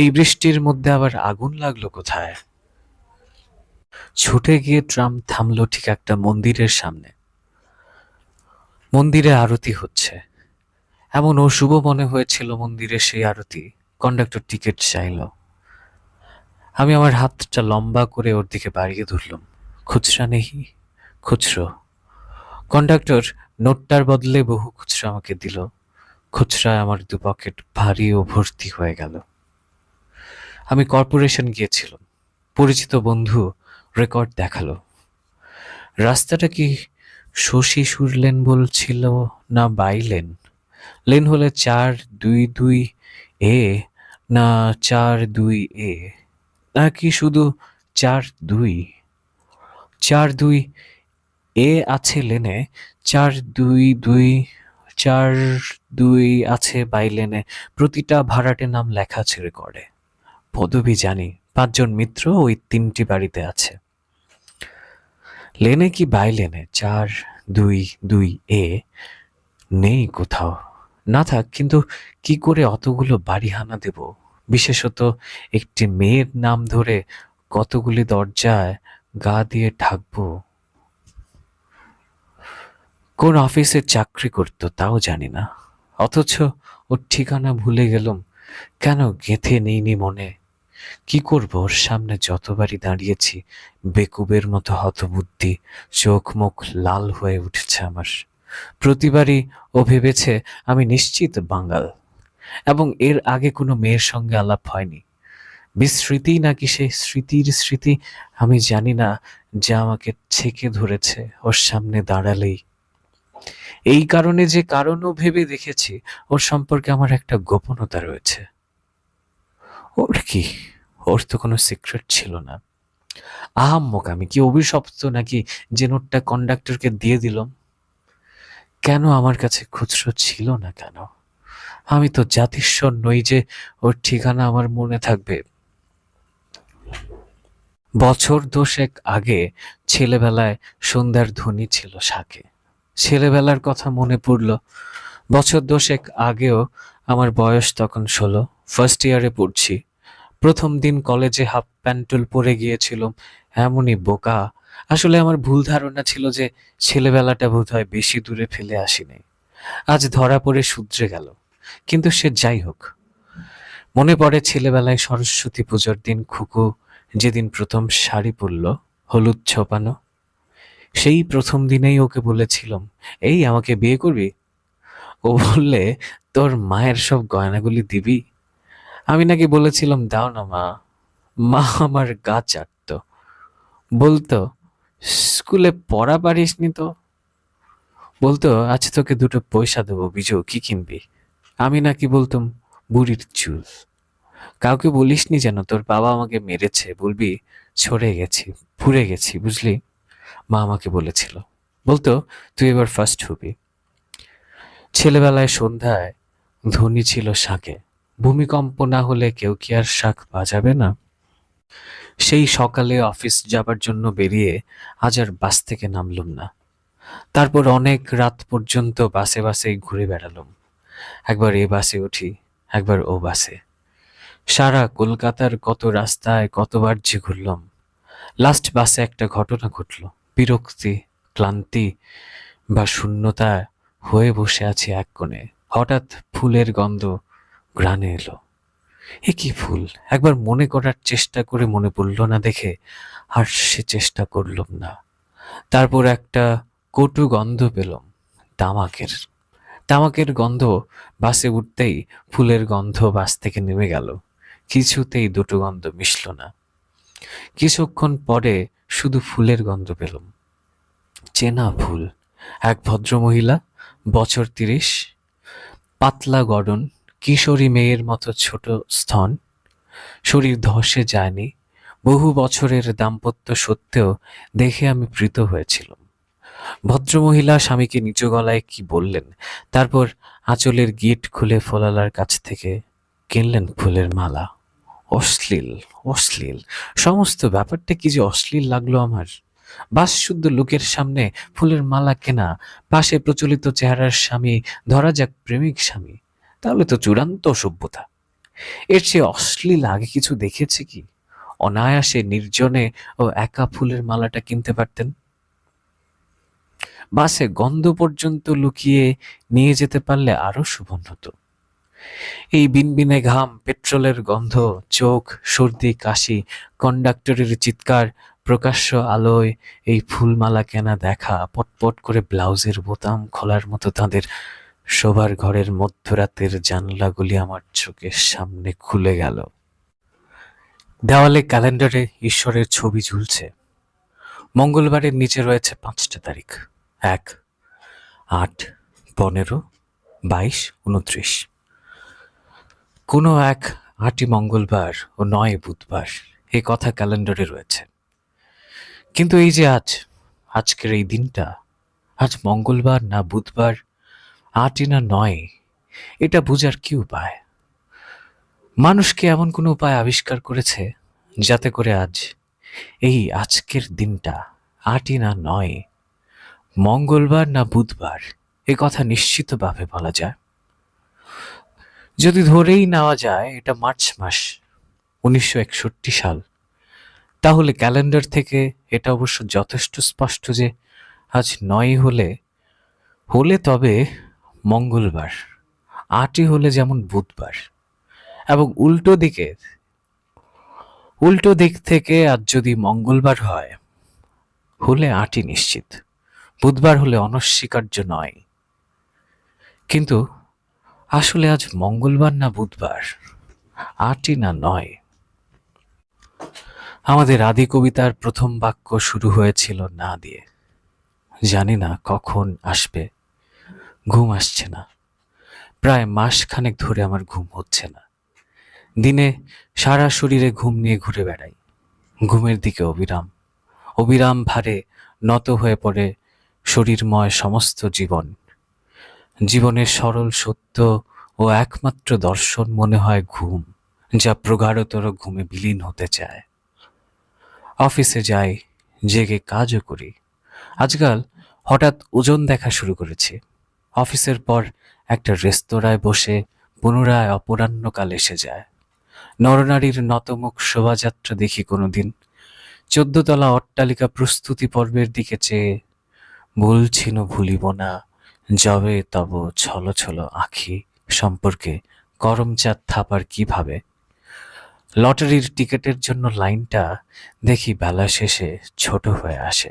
S1: এই বৃষ্টির মধ্যে আবার আগুন লাগলো কোথায়? ছুটে গিয়ে ট্রাম থামলো ঠিক একটা মন্দিরের সামনে। মন্দিরে আরতি হচ্ছে। এমন অশুভ মনে হয়েছিল মন্দিরে সেই আরতি। কন্ডাক্টর টিকিট চাইল। আমি আমার হাতটা লম্বা করে ওর দিকে বাড়িয়ে ধরলাম। খুচরা নেই? খুচরো। কন্ডাক্টর নোটটার বদলে বহু খুচরা আমাকে দিল। খুচরায় আমার দু পকেট ভারী ও ভর্তি হয়ে গেল। আমি কর্পোরেশন গিয়েছিলাম। পরিচিত বন্ধু রেকর্ড দেখালো। রাস্তাটা কি শশী সুর লেন বলছিল না বাই লেন? লেন হলে 422 না 42 নাকি শুধু 42? 42 আছে লেনে, 422 আছে বাই লেনে। প্রতিটা ভাড়াটে নাম লেখা আছে রেকর্ডে। পদবি জানি, 5 জন মিত্র ওই 3টি বাড়িতে আছে। লেনে কি বাই লেনে 422 নেই কোথাও। না থাক, কিন্তু কি করে অতগুলো বাড়ি হানা দেব? বিশেষত একটি মেয়ের নাম ধরে কতগুলি দরজায় গা দিয়ে ঢাকবো? কোন অফিসে চাকরি করতো তাও জানি না, অথচ ওর ঠিকানা ভুলে গেলাম। কেন গেঁথে নেইনি মনে? কি করব? ওর সামনে যতবারই দাঁড়িয়েছি বেকুবের মতো হতবুদ্ধি, চোখ মুখ লাল হয়ে উঠেছে আমার। প্রতিবারই ও ভেবেছে আমি নিশ্চিত বাঙাল, এবং এর আগে কোনো মেয়ের সঙ্গে আলাপ হয়নি। বিস্মৃতি নাকি সেই স্মৃতির স্মৃতি আমি জানি না, যা আমাকে ছেকে ধরেছে ওর সামনে দাঁড়ালেই। এই কারণে যে কারণও ভেবে দেখেছি ওর সম্পর্কে আমার একটা গোপনতা রয়েছে। ওর কি? ওর তো কোনো সিক্রেট ছিল না। আহাম্মক আমি কি অভিশপ্ত নাকি যে নোটটা কন্ডাক্টরকে দিয়ে দিলাম? কেন আমার কাছে খুচরো ছিল না কেন? আমি তো জাতিস্বর নই যে ওর ঠিকানা আমার মনে থাকবে। বছর দশেক আগে ছেলেবেলায় সন্ধ্যার ধ্বনি ছিল শাকে। ছেলেবেলার কথা মনে পড়ল। বছর দশেক আগেও আমার বয়স তখন 16, ফার্স্ট ইয়ারে পড়ছি। প্রথম দিন কলেজে হাফ প্যান্টুল পরে গিয়েছিলাম, এমনই বোকা। আসলে আমার ভুল ধারণা ছিল যে ছেলেবেলাটা বোধহয় বেশি দূরে ফেলে আসিনি। আজ ধরা পড়ে শুধরে গেল। কিন্তু সে যাই হোক, মনে পড়ে ছেলেবেলায় সরস্বতী পুজোর দিন খুকু যেদিন প্রথম শাড়ি পরল, হলুদ ছোপানো। সেই প্রথম দিনেই ওকে বলেছিলাম, এই আমাকে বিয়ে করবি? ও বললে, তোর মায়ের সব গয়নাগুলি দিবি? আমি নাকি বলেছিলাম, দাও না মা। মা আমার গা চাটত, বলতো স্কুলে পড়া পারিসনি তো। বলতো আজ তোকে দুটো পয়সা দেবো, বিজু কি কিনবি? আমি নাকি বলতাম, বুড়ির চুল। কাউকে বলিসনি যেন তোর বাবা আমাকে মেরেছে, বলবি ছড়ে গেছি, পুড়ে গেছি, বুঝলি? মা আমাকে বলেছিল। বলতো তুই এবার ফার্স্ট হবি। ছেলেবেলায় সন্ধ্যায় ধ্বনি ছিল শাঁখে। ভূমিকম্প না হলে কেউ কি আর শাঁখ বাজাবে না? সেই সকালে অফিস যাবার জন্য বেরিয়ে আজ আর বাস থেকে নামলুম না। তারপর অনেক রাত পর্যন্ত বাসে বাসেই ঘুরে বেড়ালাম। একবার এ বাসে উঠি, একবার ও বাসে। সারা কলকাতার কত রাস্তায় কতবার যে ঘুরলাম। লাস্ট বাসে একটা ঘটনা ঘটল। বিরক্তি, ক্লান্তি বা শূন্যতা হয়ে বসে আছি এক কোণে। হঠাৎ ফুলের গন্ধ ঘ্রাণে এলো। এ কি ফুল? একবার মনে করার চেষ্টা করে মনে পড়ল না দেখে আর সে চেষ্টা করলাম না। তারপর একটা কটু গন্ধ পেলাম, তামাকের। তামাকের গন্ধ বাসে উঠতেই ফুলের গন্ধ বাস থেকে নেমে গেল। কিছুতেই দুটো গন্ধ মিশল না। কিছুক্ষণ পরে শুধু ফুলের গন্ধ পেলাম। চেনা ফুল। এক ভদ্রমহিলা, বছর 30, পাতলা গড়ন, কিশোরী মেয়ের মতো ছোট স্তন, শরীর ধসে যায়নি। বহু বছরের দাম্পত্য সত্ত্বেও দেখে আমি প্রীত হয়েছিলাম। ভদ্রমহিলা স্বামীকে নিচু গলায় কি বললেন, তারপর আঁচলের গিট খুলে ফোলালার কাছ থেকে কিনলেন ফুলের মালা। অশ্লীল, অশ্লীল। সমস্ত ব্যাপারটা কি যে অশ্লীল লাগলো আমার। বাসশুদ্ধ লোকের সামনে ফুলের মালা কেনা, পাশে প্রচলিত চেহারার স্বামী, ধরা যাক প্রেমিক স্বামী, তাহলে তো চূড়ান্ত অসভ্যতা। এর চেয়ে অশ্লীল আগে কিছু দেখেছি কি? অনায়াসে নির্জনে ও একা ফুলের মালাটা কিনতে পারতেন। বাসে গন্ধ পর্যন্ত লুকিয়ে নিয়ে যেতে পারলে আরো সুবর্ণত। এই বিনবিনে ঘাম, পেট্রোলের গন্ধ, চোখ, সর্দি, কাশি, কন্ডাক্টরের চিৎকার, প্রকাশ্য আলোয় এই ফুলমালা কেনা দেখা, পটপট করে ব্লাউজের বোতাম খোলার মতো তাদের শোবার ঘরের মধ্যরাতের জানলাগুলি আমার চোখের সামনে খুলে গেল। দেওয়ালে ক্যালেন্ডারে ঈশ্বরের ছবি ঝুলছে। মঙ্গলবারের নিচে রয়েছে 5টা তারিখ, 1, 8, 15, 22, 29। কোনো এক 8ই মঙ্গলবার ও 9 বুধবার, এ কথা ক্যালেন্ডারে রয়েছে। কিন্তু এই যে আজকের এই দিনটা, আজ মঙ্গলবার না বুধবার, 8ই না 9, এটা বোঝার কি উপায়? মানুষকে এমন কোনো উপায় আবিষ্কার করেছে যাতে করে আজ এই আজকের দিনটা 8ই না 9, মঙ্গলবার না বুধবার, এ কথা নিশ্চিতভাবে বলা যায়। যদি ধরেই নেওয়া যায় এটা মার্চ মাস, 1961 সাল, তাহলে ক্যালেন্ডার থেকে এটা অবশ্য যথেষ্ট স্পষ্ট যে আজ 9 হলে হলে তবে মঙ্গলবার, 8ই হলে যেমন বুধবার, এবং উল্টো দিক থেকে আজ যদি মঙ্গলবার হয় হলে 8ই নিশ্চিত, বুধবার হলে অনস্বীকার্য নয়। কিন্তু আসলে আজ মঙ্গলবার না বুধবার, 8ই না 9? আমাদের আদি কবিতার প্রথম বাক্য শুরু হয়েছিল না দিয়ে। জানি না কখন আসবে, ঘুম আসছে না। প্রায় মাস খানেক ধরে আমার ঘুম হচ্ছে না। দিনে সারা শরীরে ঘুম নিয়ে ঘুরে বেড়াই। ঘুমের দিকে অবিরাম অবিরাম ভারে নত হয়ে পড়ে শরীরময় সমস্ত জীবন। জীবনের সরল সত্য ও একমাত্র দর্শন মনে হয় ঘুম, যা প্রগাঢ়তর ঘুমে বিলীন হতে চায়। অফিসে যাই, জেগে কাজও করি। আজকাল হঠাৎ ওজন দেখা শুরু করেছি। অফিসের পর একটা রেস্তোরাঁয় বসে পুনরায় অপরাহ্নকাল এসে যায়। নরনারীর নতমুখ শোভাযাত্রা দেখি কোনোদিন। 14 তলা অট্টালিকা প্রস্তুতি পর্বের দিকে চেয়ে বলছিন ভুলিব না, যবে তব ছল ছল আঁখি সম্পর্কে করমচাঁদ থাপার কিভাবে। লটারির টিকিটের জন্য লাইনটা দেখি বেলা শেষে ছোট হয়ে আসে।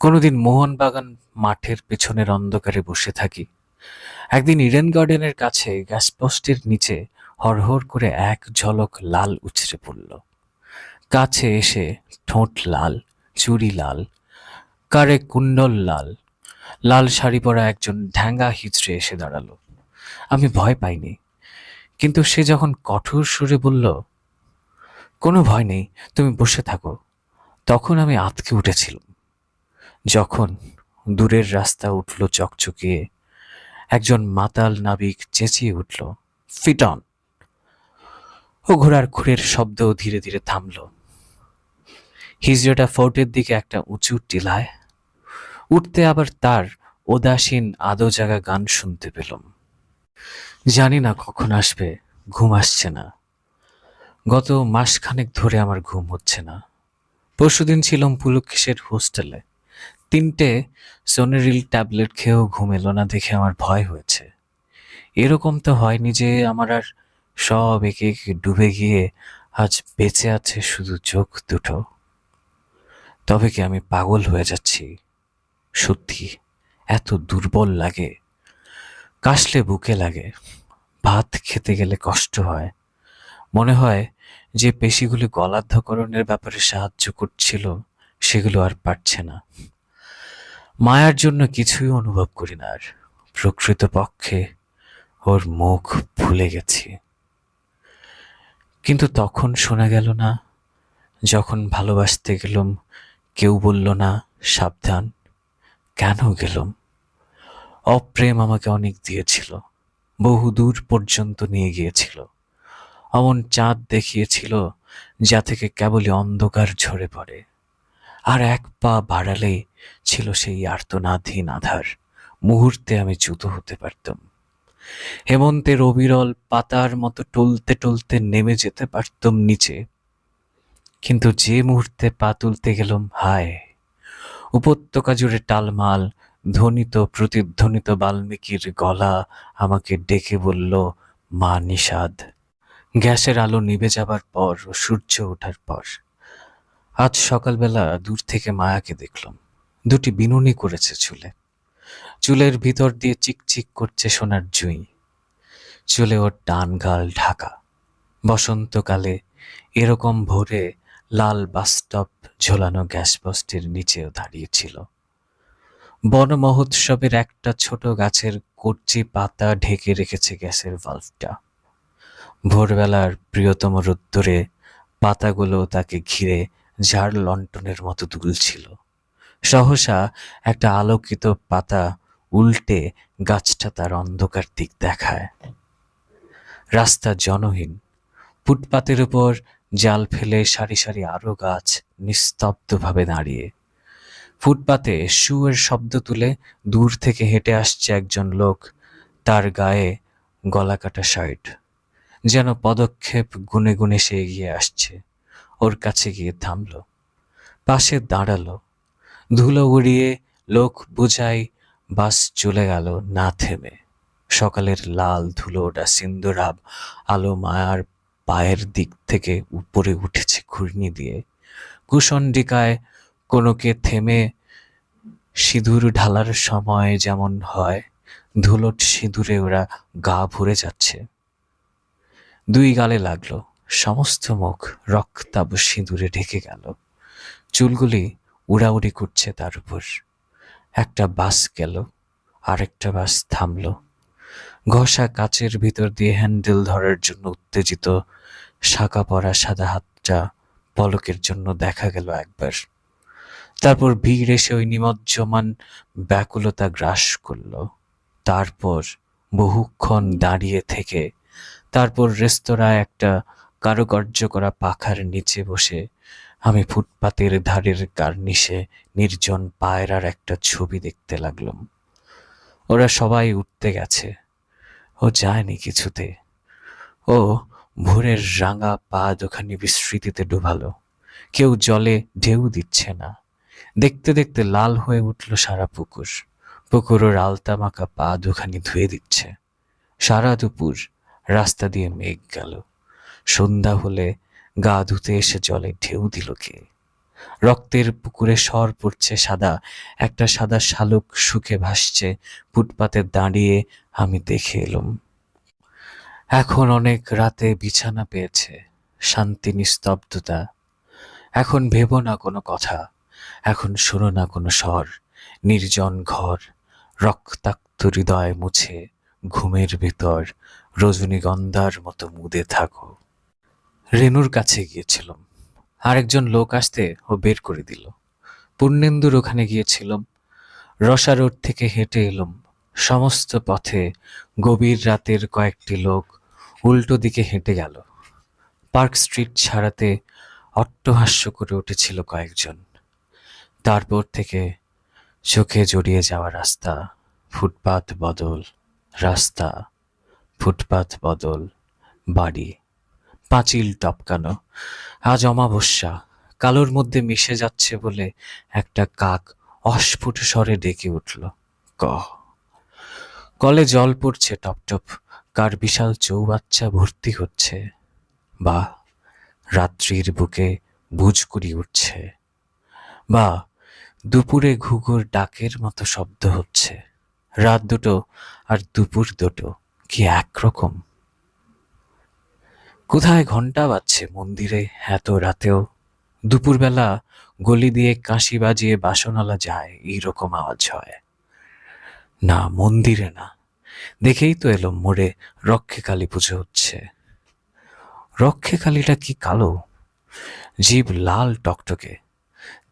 S1: কোনোদিন মোহনবাগান মাঠের পেছনের অন্ধকারে বসে থাকি। একদিন ইডেন গার্ডেনের কাছে গ্যাসপোস্টের নিচে হড়হড় করে এক ঝলক লাল উছড়ে পড়ল। কাছে এসে ঠোঁট লাল, চুড়ি লাল, কারে কুণ্ডল লাল, লাল শাড়ি পরা একজন ঢ্যাঙ্গা হিজড়ে এসে দাঁড়ালো। আমি ভয় পাইনি, কিন্তু সে যখন কঠোর সুরে বলল, কোনো ভয় নেই, তুমি বসে থাকো, তখন আমি আঁতকে উঠেছিলাম। যখন দূরের রাস্তা উঠল চকচকিয়ে, একজন মাতাল নাবিক চেঁচিয়ে উঠল, ফিট অন। ও ঘোড়ার খুরের শব্দ ধীরে ধীরে থামল। হিজড়াটা ফোর্টের দিকে একটা উঁচু টিলায় উঠতে আবার তার উদাসীন আদো জাগা গান শুনতে পেলাম। জানি না কখন আসবে, ঘুম আসছে না। গত মাসখানেক ধরে আমার ঘুম হচ্ছে না। পরশুদিন ছিলাম পুলকেশের হোস্টেলে। 3টে সোনেরিল ট্যাবলেট খেয়েও ঘুম এলো না দেখে আমার ভয় হয়েছে। এরকম তো হয়নি যে আমার আর সব একে একে ডুবে গিয়ে আজ বেঁচে আছে শুধু চোখ দুটো। তবে কি আমি পাগল হয়ে যাচ্ছি? সত্যি এত দুর্বল লাগে, কাশলে বুকে লাগে, ভাত খেতে গেলে কষ্ট হয়, মনে হয় যে পেশিগুলো গলাধঃকরণের ব্যাপারে সাহায্য করছিল সেগুলো আর পারছে না। মায়ার জন্য কিছুই অনুভব করি না আর। প্রকৃতপক্ষে ওর মুখ ভুলে গেছি। কিন্তু তখন শোনা গেল না, যখন ভালোবাসতে গেলাম কেউ বলল না সাবধান। কেন গেলাম? অপ্রেম আমাকে অনেক দিয়েছিল, বহু দূর পর্যন্ত নিয়ে গিয়েছিল। অমন চাঁদ দেখিয়েছিল যা থেকে কেবলই অন্ধকার ঝরে পড়ে, আর এক পা বাড়ালেই ছিল সেই আর্তনাদহীন আধার। মুহূর্তে আমি চ্যুত হতে পারতাম। হেমন্তের অবিরল পাতার মতো টলতে টলতে নেমে যেতে পারতাম নিচে। কিন্তু যে মুহূর্তে পা তুলতে গেলাম, হায়, উপত্যকা জুড়ে টালমাল ধ্বনিত প্রতিধ্বনিত বাল্মীকির গলা আমাকে ডেকে বলল, মা নিষাদ। গ্যাসের আলো নিভে যাবার পর ও সূর্য ওঠার পর আজ সকালবেলা দূর থেকে মায়াকে দেখলাম। দুটি বিনুনি করেছে চুলে, চুলের ভিতর দিয়ে চিকচিক করছে সোনার জুঁই। চুলে ওর ডান গাল ঢাকা। বসন্তকালে এরকম ভোরে লাল বাসস্টপ ঝোলানো গ্যাস পোস্টের নিচেও দাঁড়িয়েছিল। বন মহোৎসবের একটা ছোট গাছের কচি পাতা ঢেকে রেখেছে গ্যাসের ভাল্বটা। ভোরবেলার প্রিয়তম রোদ্দুরে পাতাগুলো তাকে ঘিরে ঝাড় লণ্ঠনের মতো দুলছিল। সহসা একটা আলোকিত পাতা উল্টে গাছটা তার অন্ধকার দিক দেখায়। রাস্তা জনহীন। ফুটপাতের উপর জাল ফেলে সারি সারি আরো গাছ নিস্তব্ধভাবে দাঁড়িয়ে। ফুটপাতে শুয়ের শব্দ তুলে দূর থেকে হেঁটে আসছে একজন লোক, তার গায়ে গলাকাটা শার্ট। যেন পদক্ষেপ গুনে গুনে সে এগিয়ে আসছে। ওর কাছে গিয়ে থামল, পাশে দাঁড়ালো। ধুলো উড়িয়ে লোক বুঝাই বাস চলে গেল না থেমে। সকালের লাল ধুলো ওটা সিন্দুরাব আলো মায়ার পায়ের দিক থেকে উপরে উঠেছে ঘূর্ণি দিয়ে। কুশণ্ডিকায় কোনোকে থেমে সিঁদুর ঢালার সময় যেমন হয়, ধুলোট সিঁদুরে ওরা গা ভরে যাচ্ছে। দুই গালে লাগলো, সমস্ত মুখ রক্তাভ সিঁদুরে ঢেকে গেল। চুলগুলি উড়াউড়ি করছে তার উপর। একটা বাস গেল, আরেকটা বাস থামল। ঘষা কাচের ভিতর দিয়ে হ্যান্ডেল ধরার জন্য উত্তেজিত শাঁকা পড়া সাদা হাতটা পলকের জন্য দেখা গেল একবার। তারপর ভিড় এসে ওই নিমজ্জমান ব্যাকুলতা গ্রাস করল। তারপর বহুক্ষণ দাঁড়িয়ে থেকে তারপর রেস্তোরাঁয় একটা কারুকার্য করা পাখার নিচে বসে আমি ফুটপাতের ধারের কার্নিশে নির্জন পায়রার একটা ছবি দেখতে লাগলাম। ওরা সবাই উঠতে গেছে, ও যায়নি কিছুতে। ও ভোরের রাঙা পা দুখানি বিস্মৃতিতে ডুবালো। কেউ জলে ঢেউ দিচ্ছে না। দেখতে দেখতে লাল হয়ে উঠল সারা পুকুর। পুকুর ওর আলতা মাখা পা দুখানি ধুয়ে দিচ্ছে। সারা দুপুর রাস্তা দিয়ে মেঘ গেল। সন্ধ্যা হলে গা ধুতে এসে জলে ঢেউ দিল কে? রক্তের পুকুরে সর পড়ছে সাদা, একটা সাদা শালুক শুকে ভাসছে ফুটপাতে দাঁড়িয়ে আমি দেখে এলুম। এখন অনেক রাতে বিছানা পেয়েছে, শান্তি নিস্তব্ধতা। এখন ভেবো না কোনো কথা, এখন শোনো না কোনো স্বর। নির্জন ঘর, রক্তাক্ত হৃদয় মুছে ঘুমের ভিতর রজনীগন্ধার মতো মুদে থাকো। রেনুর কাছে গিয়েছিলাম, আরেকজন লোক আসতে ও বের করে দিল। পূর্ণেন্দুর ওখানে গিয়েছিলাম। রসা রোড থেকে হেঁটে এলাম। সমস্ত পথে গভীর রাতের কয়েকটি লোক উল্টো দিকে হেঁটে গেল। পার্ক স্ট্রিট ছাড়াতে অট্টহাস্য করে উঠেছিল কয়েকজন। তারপর থেকে চোখে জড়িয়ে যাওয়া রাস্তা, ফুটপাত বদল, রাস্তা, ফুটপাত বদল, বাড়ি, পাঁচিল টপকানো। আজ অমাবস্যা, কালোর মধ্যে মিশে যাচ্ছে বলে একটা কাক অস্ফুট স্বরে ডেকে উঠল, ক। কলে জল পড়ছে টপটপ, কার বিশাল চৌবাচ্চা ভর্তি হচ্ছে। বা রাত্রির বুকে বুজকুড়ি উঠছে। বা দুপুরে ঘুঘুর ডাকের মতো শব্দ হচ্ছে। রাত দুটো আর দুপুর দুটো কি একরকম? কোথায় ঘন্টা বাজছে মন্দিরে এত রাতেও? দুপুরবেলা গলি দিয়ে কাঁসি বাজিয়ে বাসনালা যায়, এইরকম আওয়াজ হয়। না, মন্দিরে না। দেখেই তো এলো মোড়ে রক্ষে কালী পুজো হচ্ছে। রক্ষে কালীটা কি কালো? জীব লাল টকটকে।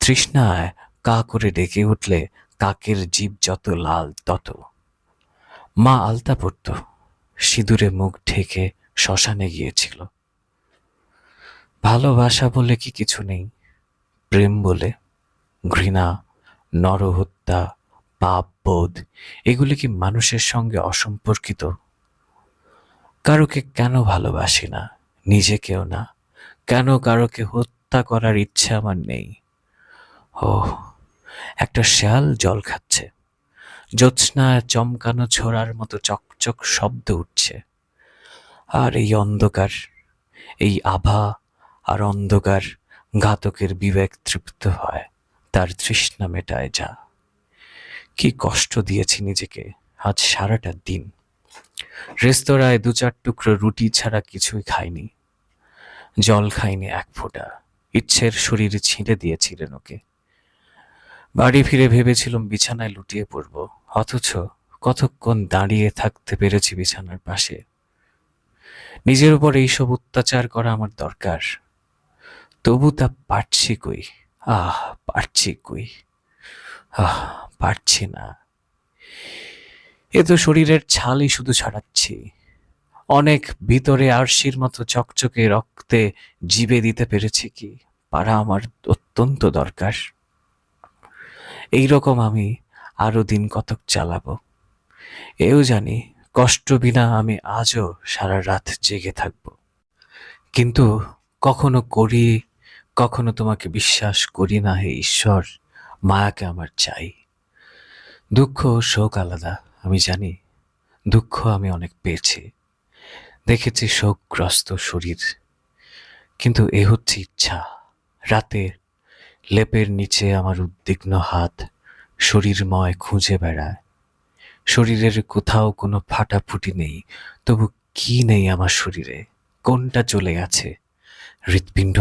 S1: তৃষ্ণায় কা করে ডেকে উঠলে কাকের জীব যত লাল তত। মা আলতা পরত, সিঁদুরে মুখ ঢেকে শ্মশানে গিয়েছিল। ভালোবাসা বলে কি কিছু নেই? প্রেম বলে, ঘৃণা, নরহত্যা, পাপবোধ, এগুলি কি মানুষের সঙ্গে অসম্পর্কিত? কারোকে কেন ভালোবাসি না? নিজেকেও না। কেন কারোকে হত্যা করার ইচ্ছে আমার নেই? ও, একটা শেয়াল জল খাচ্ছে। জ্যোৎস্না চমকানো ছোড়ার মতো চকচক শব্দ উঠছে। আর এই অন্ধকার, এই আভা আর অন্ধকার ঘাতকের বিবেক তৃপ্ত হয়, তার তৃষ্ণা মেটায় যা। কি কষ্ট দিয়েছি নিজেকে আজ সারাটা দিন। রেস্তোরাঁয় 2-4 টুকরো রুটি ছাড়া কিছুই খাইনি। জল খাইনি এক ফোঁটা। ইচ্ছের শরীর ছিঁড়ে দিয়েছি রেনুকে। বাড়ি ফিরে ভেবেছিলাম বিছানায় লুটিয়ে পড়ব, অথচ কতক্ষণ দাঁড়িয়ে থাকতে পেরেছি বিছানার পাশে। নিজের উপর এইসব অত্যাচার করা আমার দরকার, তবু তা পারছি কই। পারছি কই? পারছি না। এ তো শরীরের ছালই শুধু ছাড়াচ্ছি। অনেক ভিতরে আরশির মতো চকচকে রক্তে জিবে দিতে পেরেছি কি? পারা আমার অত্যন্ত দরকার। এইরকম আমি আরো দিন কতক চালাবো। এও জানি কষ্ট বিনা আমি আজও সারা রাত জেগে থাকব। কিন্তু কখনো করি, কখনো তোমাকে বিশ্বাস করি না। হে ঈশ্বর, মায়াকে আমার চাই। দুঃখ ও শোক আলাদা, আমি জানি। দুঃখ আমি অনেক পেয়েছি, দেখেছি শোকগ্রস্ত শরীর। কিন্তু এ হচ্ছে ইচ্ছা। রাতে লেপের নিচে আমার উদ্বিগ্ন হাত শরীরময় খুঁজে বেড়ায়। শরীরের কোথাও কোনো ফাটাফুটি নেই, তবু কি নেই আমার শরীরে? কোনটা চলে গেছে? হৃৎপিণ্ড?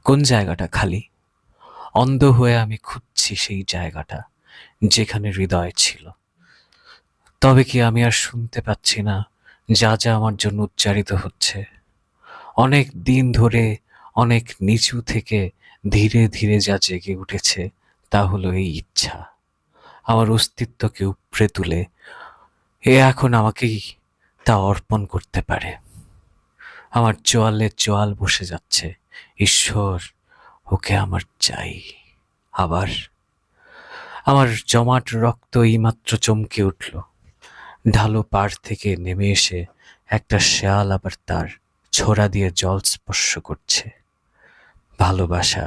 S1: কোন জায়গাটা খালি? অন্ধ হয়ে আমি খুঁজছি সেই জায়গাটা যেখানে হৃদয় ছিল, তবে কি আমি আর শুনতে পাচ্ছি না যা যা আমার জন্য উচ্চারিত হচ্ছে? অনেক দিন ধরে অনেক নিচু থেকে ধীরে ধীরে যা জেগে উঠেছে তা হলো এই ইচ্ছা, আমার অস্তিত্বকে উপড়ে তুলে এ এখন আমাকেই তা অর্পণ করতে পারে। আমার চোয়ালে চোয়াল বসে যাচ্ছে। ঈশ্বর, ওকে আমার চাই। আবার আমার জমাট রক্ত এইমাত্র চমকে উঠল। ঢালু পাড় থেকে নেমে এসে একটা শেয়াল আবার তার ছোরা দিয়ে জল স্পর্শ করছে। ভালোবাসা,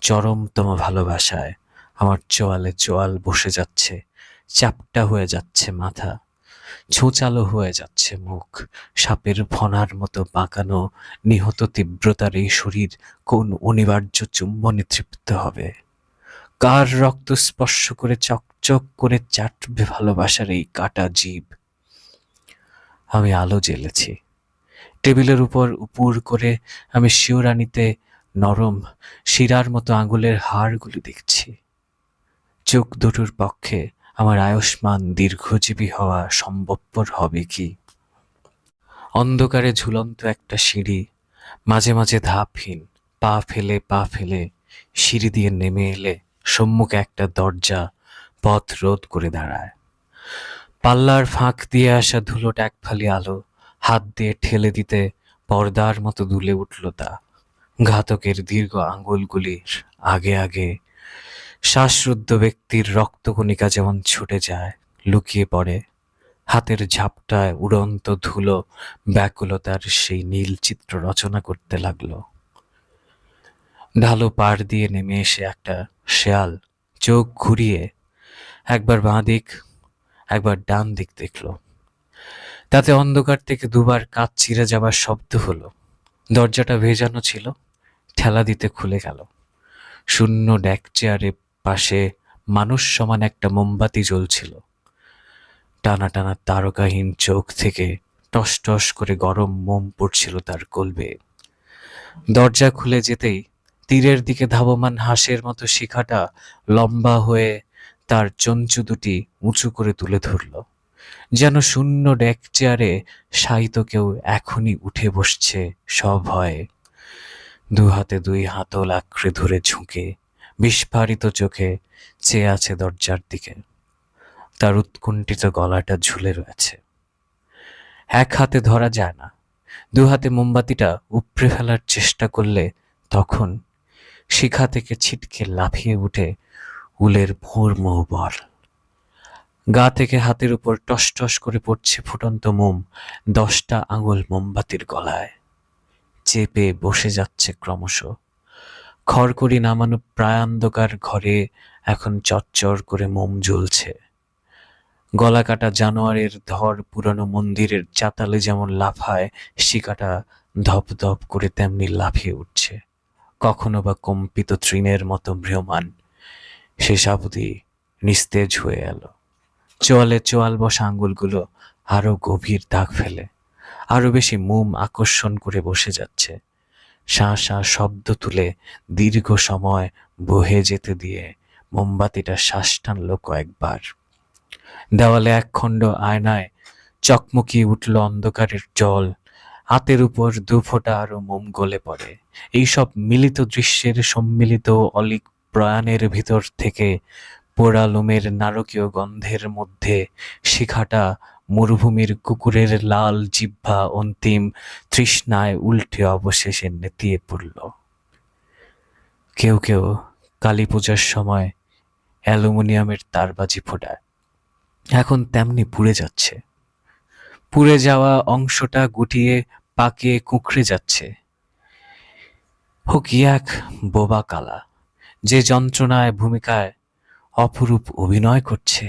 S1: চরমতম ভালোবাসায় আমার চোয়ালে চোয়াল বসে যাচ্ছে, চ্যাপ্টা হয়ে যাচ্ছে মাথা, ছোঁচালো হয়ে যাচ্ছে মুখ। সাপের ফণার মতো বাঁকানো নিহত তীব্রতার এই শরীর কোন অনিবার্য চুম্বনে তৃপ্ত হবে? কার রক্ত স্পর্শ করে চকচক করে চাটবে ভালোবাসার এই কাটা জীব? আমি আলো জ্বেলেছি। টেবিলের উপর উপুর করে আমি শিওরানিতে নরম শিরার মতো আঙুলের হাড়গুলি দেখছি। চোখ দুটোর পক্ষে আমার আয়ুষ্মান দীর্ঘজীবী হওয়া সম্ভবপর হবে কি? অন্ধকারে ঝুলন্ত একটা সিঁড়ি, মাঝে মাঝে ধাপহীন পা ফেলে সিঁড়ি দিয়ে নেমে এলে সম্মুখে একটা দরজা পথ রোধ করে দাঁড়ায়। পাল্লার ফাঁক দিয়ে আসা ধুলোটা এক ফালি আলো হাত দিয়ে ঠেলে দিতে পর্দার মতো দুলে উঠল তা। ঘাতকের দীর্ঘ আঙুলগুলির আগে আগে শ্বাসরুদ্ধ ব্যক্তির রক্তকণিকা যেমন ছুটে যায়, লুকিয়ে পড়ে। হাতের ঝাপটায় উড়ন্ত ধুলো ব্যাকুলতার সেই নীল চিত্র রচনা করতে লাগলো। ঢালু পাড় দিয়ে নেমে এসে একটা শেয়াল চোখ ঘুরিয়ে একবার বাঁ দিক একবার ডান দিক দেখল। তাতে অন্ধকার থেকে দুবার কাঁচ ছিঁড়ে যাবার শব্দ হলো। দরজাটা ভেজানো ছিল, ঠেলা দিতে খুলে গেল। শূন্য ডেক চেয়ারে পাশে মানুষ সমান একটা মোমবাতি জ্বলছিল। টানা টানা তারকাহীন চোখ থেকে টস টস করে গরম মোম পড়ছিল তার কলবে। দরজা খুলে যেতেই তীরের দিকে ধাবমান হাঁসের মতো শিখাটা লম্বা হয়ে তার চঞ্চু দুটি উঁচু করে তুলে ধরল, যেন শূন্য ডেক চেয়ারে শায়িত কেউ এখনই উঠে বসছে সভয়ে। দু হাতে দুই হাতল আঁকড়ে ধরে ঝুঁকে বিস্ফারিত চোখে চেয়ে আছে দরজার দিকে। তার উৎকণ্ঠিত গলাটা ঝুলে রয়েছে। এক হাতে ধরা যায় না, দু হাতে মোমবাতিটা উপড়ে ফেলার চেষ্টা করলে তখন শিখা থেকে ছিটকে লাফিয়ে উঠে উলের ভোর মোহবর। গা থেকে হাতের উপর টস টস করে পড়ছে ফুটন্ত মোম 10টা আঙুল মোমবাতির গলায় চেপে বসে যাচ্ছে ক্রমশ। খড়কুড়ি নামানো প্রায়ান্ধকার ঘরে এখন চচ্চর করে মোম জ্বলছে। গলা কাটা জানোয়ারের ধর পুরানো মন্দিরের চাতালে যেমন লাফায়, শিকাটা ধপ ধপ করে তেমনি লাফিয়ে উঠছে। কখনো বা কম্পিত তৃণের মতো ম্রিয়মান, শেষাবধি নিস্তেজ হয়ে এলো। চোয়ালে চোয়াল বসা আঙ্গুলগুলো আরো গভীর দাগ ফেলে আরো বেশি মোম আকর্ষণ করে বসে যাচ্ছে। শাঁ শাঁ শব্দ তুলে দীর্ঘ সময় বহে যেতে দিয়ে মোমবাতিটা শ্বাস টানল কয়েকবার। দেওয়ালে একখণ্ড আয়নায় চকমকিয়ে উঠল অন্ধকারের জল। হাতের উপর 2 ফোঁটা আরো মোম গলে পড়ে। এইসব মিলিত দৃশ্যের সম্মিলিত অলিক প্রয়াণের ভিতর থেকে পোড়া লোমের নারকীয় গন্ধের মধ্যে শিখাটা মরুভূমির কুকুরের লাল জিহ্বা অন্তিম তৃষ্ণায় উল্টে অবশেষে নেতিয়ে পড়ল। কেউ কেউ কালী পূজার সময় অ্যালুমিনিয়ামের তারবাজি ফোটায়, এখন তেমনি পুড়ে যাচ্ছে। পুড়ে যাওয়া অংশটা গুটিয়ে পাকিয়ে কুঁকড়ে যাচ্ছে। হোক এক বোবা কালা, যে যন্ত্রণায় ভূমিকায় অপরূপ অভিনয় করছে।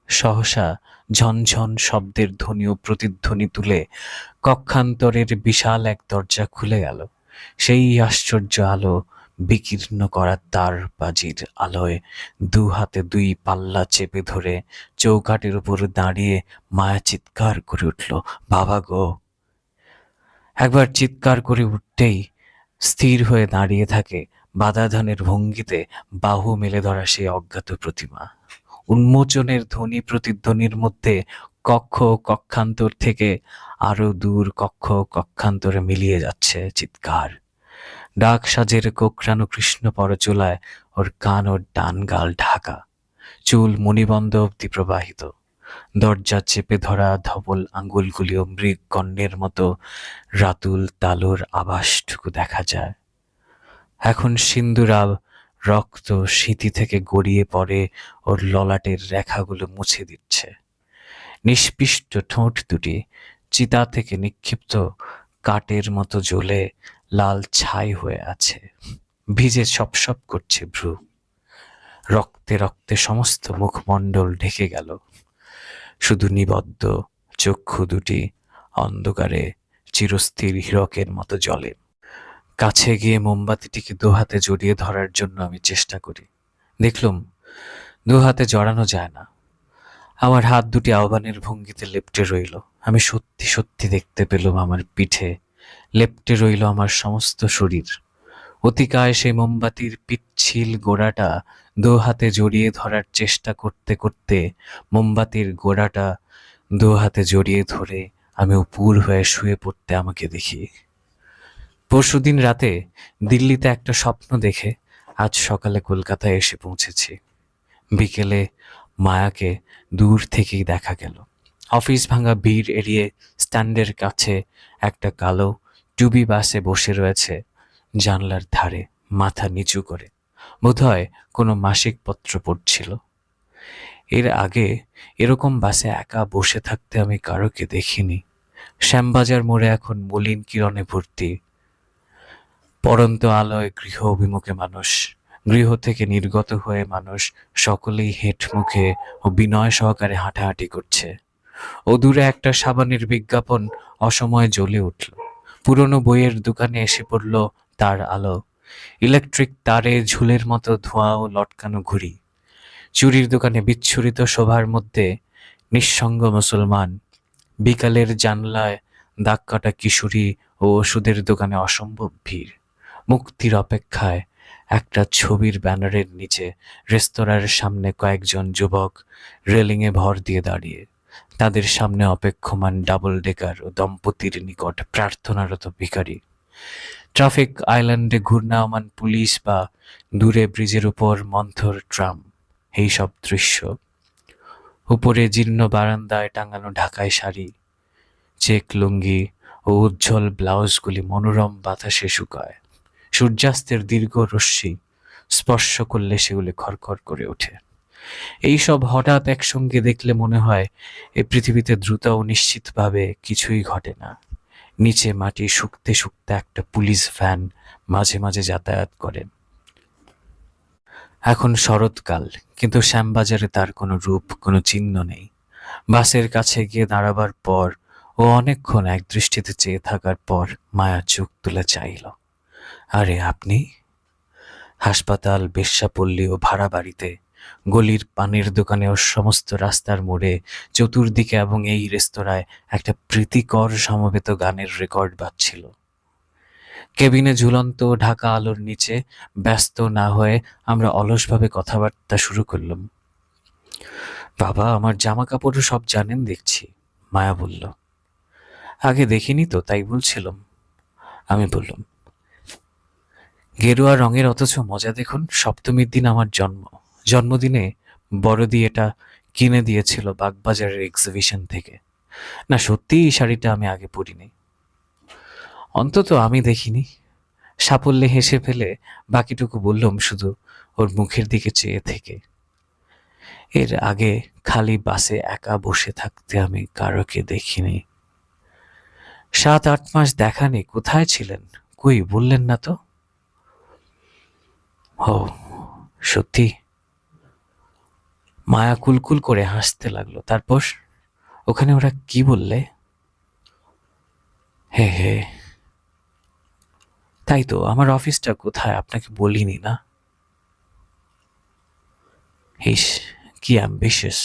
S1: সহসা ঝনঝন শব্দের ধ্বনি ও প্রতিধ্বনি তুলে কক্ষান্তরের বিশাল এক দরজা খুলে গেল। সেই আশ্চর্য আলো বিকীর্ণ করা তার বাজির আলোয় 2 হাতে 2 পাল্লা চেপে ধরে চৌকাঠের উপর দাঁড়িয়ে মায়া চিৎকার করে উঠল, বাবা গো! একবার চিৎকার করে উঠতেই স্থির হয়ে দাঁড়িয়ে থাকে বাধাধানের ভঙ্গিতে বাহু মেলে ধরা সেই অজ্ঞাত প্রতিমা। উন্মোচনের ধ্বনি প্রতিধ্বনির মধ্যে কক্ষ কক্ষান্তর থেকে আরো দূর কক্ষ কক্ষান্তরে মিলিয়ে যাচ্ছে চিৎকার। ডাক সাজের কোকড়ানো কৃষ্ণ পরচুলায় ওর কান ওর ডান গাল ঢাকা, চুল মণিবন্ধ অব্দি প্রবাহিত। দরজা চেপে ধরা ধবল আঙ্গুলগুলিও মৃগকর্ণের মতো রাতুল তালুর আভাসটুকু দেখা যায়। এখন সিন্দুরাব রক্ত স্মৃতি থেকে গড়িয়ে পড়ে ওর ললাটের রেখাগুলো মুছে দিচ্ছে। নিষ্পিষ্ট ঠোঁট দুটি চিতা থেকে নিক্ষিপ্ত কাঠের মতো জ্বলে লাল ছাই হয়ে আছে। ভিজে সপসপ করছে ভ্রু। রক্তে রক্তে সমস্ত মুখমণ্ডল ঢেকে গেল। শুধু নিবদ্ধ চক্ষু দুটি অন্ধকারে চিরস্থির হীরকের মতো জ্বলে। কাছে গিয়ে মোমবাতিটিকে দুহাতে জড়িয়ে ধরার জন্য আমি চেষ্টা করি। দেখলুম দুহাতে জড়ানো যায় না। আমার হাত দুটি আহ্বানের ভঙ্গিতে লেপ্টে রইল। আমি সত্যি সত্যি দেখতে পেলুম আমার পিঠে লেপ্টে রইল আমার সমস্ত শরীর। অতিকায় সেই মোমবাতির পিচ্ছিল গোড়াটা দু হাতে জড়িয়ে ধরার চেষ্টা করতে করতে মোমবাতির গোড়াটা দু হাতে জড়িয়ে ধরে আমি উপুর হয়ে শুয়ে পড়তে আমাকে দেখি। পরশুদিন রাতে দিল্লিতে একটা স্বপ্ন দেখে আজ সকালে কলকাতায় এসে পৌঁছেছি। বিকেলে মায়াকে দূর থেকেই দেখা গেল। অফিস ভাঙা ভিড় এড়িয়ে স্ট্যান্ডের কাছে একটা কালো টুবি বাসে বসে রয়েছে জানলার ধারে মাথা নিচু করে। বোধহয় কোনো মাসিক পত্র পড়ছিল। এর আগে এরকম বাসে একা বসে থাকতে আমি কারোকে দেখিনি। শ্যামবাজার মোড়ে এখন মলিন কিরণে ভর্তি। পরন্ত আলোয় গৃহ অভিমুখে মানুষ, গৃহ থেকে নির্গত হয়ে মানুষ সকলেই হেঁট মুখে ও বিনয় সহকারে হাঁটাহাঁটি করছে। অদূরে একটা সাবানের বিজ্ঞাপন অসময়ে জ্বলে উঠল। পুরনো বইয়ের দোকানে এসে পড়ল তার আলো। ইলেকট্রিক তারে ঝুলের মতো ধোঁয়া ও লটকানো ঘুড়ি। চুরির দোকানে বিচ্ছুরিত শোভার মধ্যে নিঃসঙ্গ মুসলমান। বিকালের জানলায় দাগ কাটা কিশোরী ও ওষুধের দোকানে অসম্ভব ভিড়। মুক্তির অপেক্ষায় একটা ছবির ব্যানারের নিচে রেস্তোরাঁর সামনে কয়েকজন যুবক রেলিংয়ে ভর দিয়ে দাঁড়িয়ে। তাদের সামনে অপেক্ষমান ডাবল ডেকার ও দম্পতির নিকট প্রার্থনারত ভিখারি। ট্রাফিক আইল্যান্ডে ঘূর্ণায়মান পুলিশ বা দূরে ব্রিজের উপর মন্থর ট্রাম, এই সব দৃশ্য। উপরে জীর্ণ বারান্দায় টাঙানো ঢাকাই শাড়ি, চেক লুঙ্গি ও উজ্জ্বল ব্লাউজগুলি মনোরম বাতাসে শুকায়। সূর্যাস্তের দীর্ঘ রশ্মি স্পর্শ করলে সেগুলি খড়খড় করে ওঠে। এইসব হঠাৎ একসঙ্গে দেখলে মনে হয় এই পৃথিবীতে দ্রুত ও নিশ্চিতভাবে কিছুই ঘটে না। নিচে মাটি শুকতে শুকতে একটা পুলিশ ভ্যান মাঝে মাঝে যাতায়াত করে। এখন শরৎকাল, কিন্তু শ্যামবাজারে তার কোনো রূপ, কোনো চিহ্ন নেই। বাসের কাছে গিয়ে দাঁড়াবার পর ও অনেকক্ষণ এক দৃষ্টিতে চেয়ে থাকার পর মায়া চোখ তুলে চাইল। আরে আপনি? হাসপাতাল, বেশ্যাপল্লী ও ভাড়া বাড়িতে, গলির পানের দোকানে ও সমস্ত রাস্তার মোড়ে, চতুর্দিকে এবং এই রেস্তোরাঁয় একটা প্রীতিকর সমবেত গানের রেকর্ড বাজছিল। কেবিনে ঝুলন্ত ঢাকা আলোর নিচে ব্যস্ত না হয়ে আমরা অলসভাবে কথাবার্তা শুরু করলাম। বাবা, আমার জামা কাপড়ও সব জানেন দেখছি, মায়া বলল। আগে দেখিনি তো, তাই বলছিলাম। আমি বললাম, গেরুয়া রঙের, অথচ মজা দেখুন। সপ্তমীর দিন আমার জন্মদিনে বড়দি এটা কিনে দিয়েছিল বাগবাজারের এক্সিবিশন থেকে। না, সত্যি এই শাড়িটা আমি আগে পরিনি, অন্তত আমি দেখিনি। সাফল্যে হেসে ফেলে বাকিটুকু বললাম শুধু ওর মুখের দিকে চেয়ে থেকে। এর আগে খালি বাসে একা বসে থাকতে আমি কারোকে দেখিনি। 7-8 মাস দেখা নেই। কোথায় ছিলেন? কই বললেন না তো? ও সত্যি? মায়া কুলকুল করে হাসতে লাগলো। তারপর ওখানে ওরা কি বললে? হে হে, তাই তো। আমার অফিসটা কোথায় আপনাকে বলিনি না? ইস, কি অ্যাম্বিশিয়াস।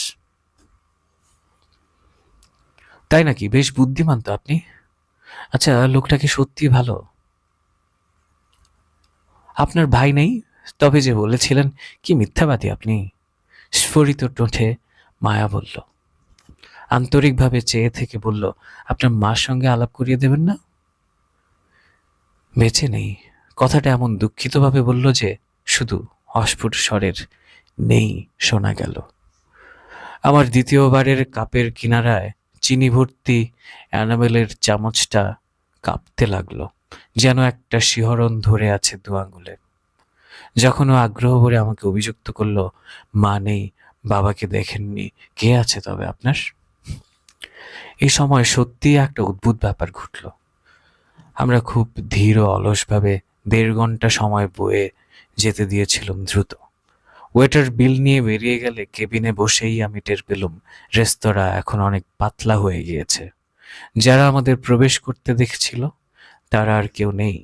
S1: তাই নাকি? বেশ বুদ্ধিমান তো আপনি। আচ্ছা, লোকটাকে সত্যি ভালো? আপনার ভাই নেই? তবে যে বলেছিলেন, কি মিথ্যাবাদী আপনি। স্ফুরিত টোঁটে মায়া বলল, আন্তরিকভাবে চেয়ে থেকে বলল, আপনার মার সঙ্গে আলাপ করিয়ে দেবেন না? বেঁচে নেই কথাটা এমন দুঃখিতভাবে বলল যে শুধু অস্ফুট স্বরের নেই শোনা গেল। আমার দ্বিতীয়বারের কাপের কিনারায় চিনি ভর্তি অ্যানাবেলের চামচটা কাঁপতে লাগলো, যেন একটা শিহরণ ধরে আছে দু আঙুলে। যখন ও আগ্রহ ভরে আমাকে অভিযুক্ত করলো, মা নেই, বাবাকে দেখেননি, কে আছে তবে আপনার? এই সময় সত্যিই একটা অদ্ভুত ব্যাপার ঘটল। আমরা খুব ধীর ও অলসভাবে 1.5 ঘন্টা সময় বয়ে যেতে দিয়েছিলাম দ্রুত। ওয়েটার বিল নিয়ে বেরিয়ে গেলে কেবিনে বসেই আমি টের পেলুম রেস্তোরাঁ এখন অনেক পাতলা হয়ে গিয়েছে। যারা আমাদের প্রবেশ করতে দেখছিল তারা আর কেউ নেই,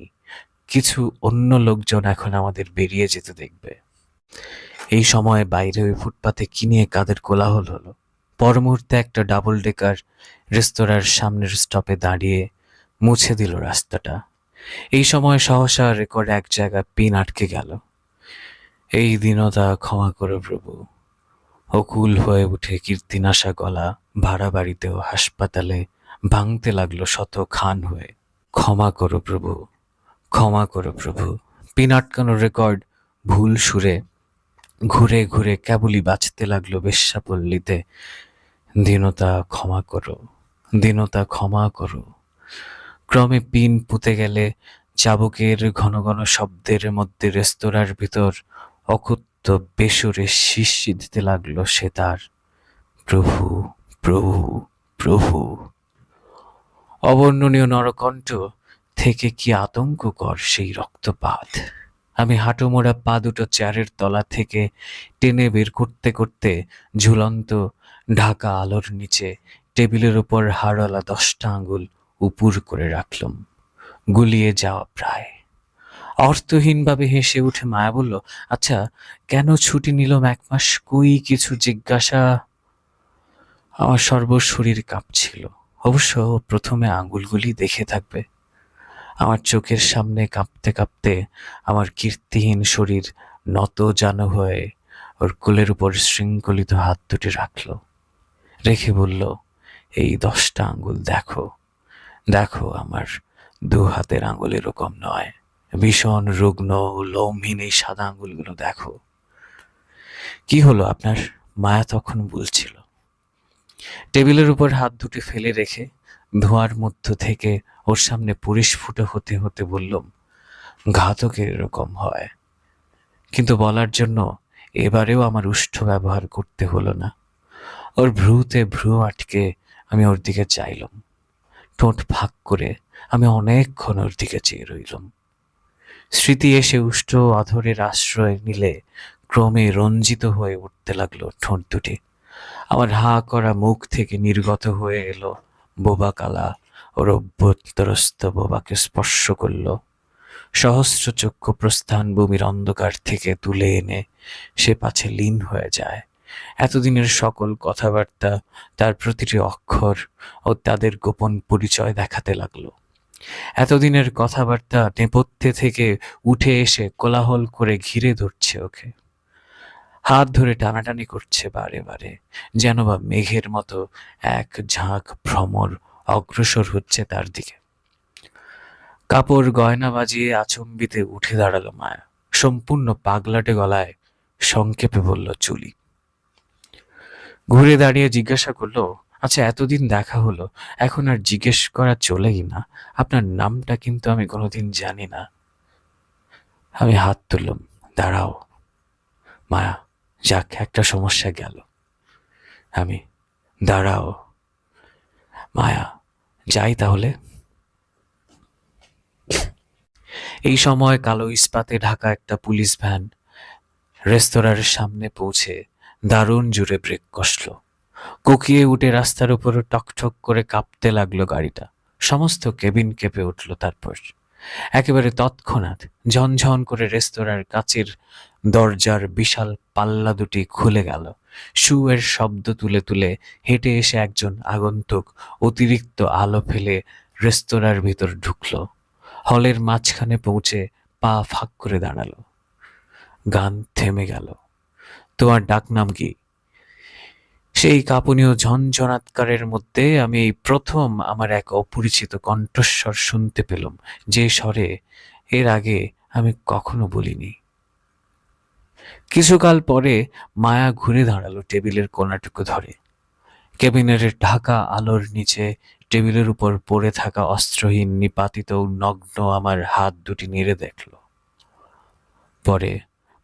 S1: কিছু অন্য লোকজন এখন আমাদের বেরিয়ে যেতে দেখবে। এই সময় বাইরে ওই ফুটপাতে কি নিয়ে কাদের কোলাহল হলো। পর মুহূর্তে একটা ডাবল ডেকার রেস্তোরাঁর সামনের স্টপে দাঁড়িয়ে মুছে দিল রাস্তাটা। এই সময় সহসা রেকর্ড এক জায়গায় পিন আটকে গেল। এই দীনতা ক্ষমা করো প্রভু। অকুল হয়ে উঠে কীর্তিনাশা গলা ভাড়া বাড়িতেও হাসপাতালে ভাঙতে লাগলো শত খান হয়ে। ক্ষমা করো প্রভু, ক্ষমা করো প্রভু। পিন আটকানো রেকর্ড ভুল সুরে ঘুরে ঘুরে কেবলই বাজতে লাগলো বেশ্যাপল্লীতে। দীনতা ক্ষমা করো, দীনতা ক্ষমা করো। ক্রমে পিন পুঁতে গেলে চাবুকের ঘন ঘন শব্দের মধ্যে রেস্তোরাঁর ভিতর অকুত্থ বেসুরে শিষ্যি দিতে লাগলো সে তার, প্রভু, প্রভু, প্রভু। অবর্ণনীয় নরকণ্ঠ থেকে কি আতঙ্ককর সেই রক্তপাত! আমি হাঁটুমোড়া পা দুটো চেয়ারের তলা থেকে টেনে বের করতে করতে ঝুলন্ত ঢাকা আলোর নিচে টেবিলের উপর হাড়ওয়ালা 10টা আঙুল উপুর করে রাখলাম। গুলিয়ে যাওয়া প্রায়। অর্থহীনভাবে হেসে উঠে মায়া বলল, আচ্ছা, কেন ছুটি নিলাম 1 মাস? কই কিছু জিজ্ঞাসা? আমার সর্বশরীর কাঁপছিল। অবশ্য প্রথমে আঙুলগুলি দেখে থাকবে। আমার চোখের সামনে কাঁপতে কাঁপতে আমার কীর্তিহীন শরীর নত জানো হয়ে ওর কোলের উপর শৃঙ্খলিত হাত দুটি রাখল। রেখে বলল, এই 10টা আঙুল দেখো, দেখো আমার 2 হাতের আঙুল এরকম নয়, ভীষণ রুগ্ন লোমহীন এই সাদা আঙুলগুলো দেখো। কি হলো আপনার? মায়া তখন বলছিল। টেবিলের উপর হাত দুটি ফেলে রেখে ধোঁয়ার মধ্য থেকে ওর সামনে পরিস্ফুট হতে হতে বললাম, ঘাতকের এরকম হয়। কিন্তু বলার জন্য এবারেও আমার উষ্ঠ ব্যবহার করতে হলো না। ওর ভ্রুতে ভ্রু আটকে আমি ওর দিকে চাইলাম। ঠোঁট ফাঁক করে আমি অনেকক্ষণ ওর দিকে চেয়ে রইলাম। স্মৃতি এসে উষ্ঠ অধরের আশ্রয় নিলে ক্রমে রঞ্জিত হয়ে উঠতে লাগলো ঠোঁট দুটি। আমার হাঁ করা মুখ থেকে নির্গত হয়ে এলো বোবা কালা। ওর অভ্যন্তরস্থ বোবাকে স্পর্শ করল। সহস্র চক্ষু প্রস্থান ভূমির অন্ধকার থেকে তুলে এনে সে পাছে লীন হয়ে যায়। এতদিনের সকল কথাবার্তা, তার প্রতিটি অক্ষর ও তাদের গোপন পরিচয় দেখাতে লাগলো। এতদিনের কথাবার্তা নেপথ্যে থেকে উঠে এসে কোলাহল করে ঘিরে ধরছে ওকে। হাত ধরে টানাটানি করছে বারে বারে, যেন বা মেঘের মতো এক ঝাঁক ভ্রমর অগ্রসর হচ্ছে তার দিকে। কাপড় গয়না বাজিয়ে আচম্বিতে উঠে দাঁড়ালো মায়া। সম্পূর্ণ পাগলাটে গলায় সংক্ষেপে বলল, চুলি। ঘুরে দাঁড়িয়ে জিজ্ঞাসা করলো, আচ্ছা, এতদিন দেখা হলো, এখন আর জিজ্ঞেস করা চলেই না, আপনার নামটা কিন্তু আমি কোনোদিন জানি না। আমি হাত তুললাম। দাঁড়াও মায়া, যাক, একটা সমস্যা গেল। আমি, দাঁড়াও মায়া, যাই তাহলে। এই সময় কালো ইস্পাতে ঢাকা একটা পুলিশ ভ্যান রেস্তোরাঁর সামনে পৌঁছে দারুণ জোরে ব্রেক কষল। কোকিয়ে উঠে রাস্তার উপর টকঠক করে কাঁপতে লাগলো গাড়িটা। সমস্ত কেবিন কেঁপে উঠল। তারপর একেবারে তৎক্ষণাৎ ঝনঝন করে রেস্তোরাঁর কাচের দরজার বিশাল পাল্লা দুটি খুলে গেল। শুয়ের শব্দ তুলে তুলে হেঁটে এসে একজন আগন্তুক অতিরিক্ত আলো ফেলে রেস্তোরাঁর ভিতর ঢুকল। হলের মাঝখানে পৌঁছে পা ফাঁক করে দাঁড়ালো। গান থেমে গেল। তোমার ডাক নাম কি? সেই কাঁপুনীয় ঝনঝনাৎকারের মধ্যে আমি এই প্রথম আমার এক অপরিচিত কণ্ঠস্বর শুনতে পেলাম, যে স্বরে এর আগে আমি কখনো বলিনি। কিছুকাল পরে মায়া ঘুরে দাঁড়ালো টেবিলের কোণাটুকু ধরে। কেবিনের ঢাকা আলোর নিচে টেবিলের উপর পড়ে থাকা অস্ত্রহীন নিপাতিত নগ্ন আমার হাত দুটি নেড়ে দেখল। পরে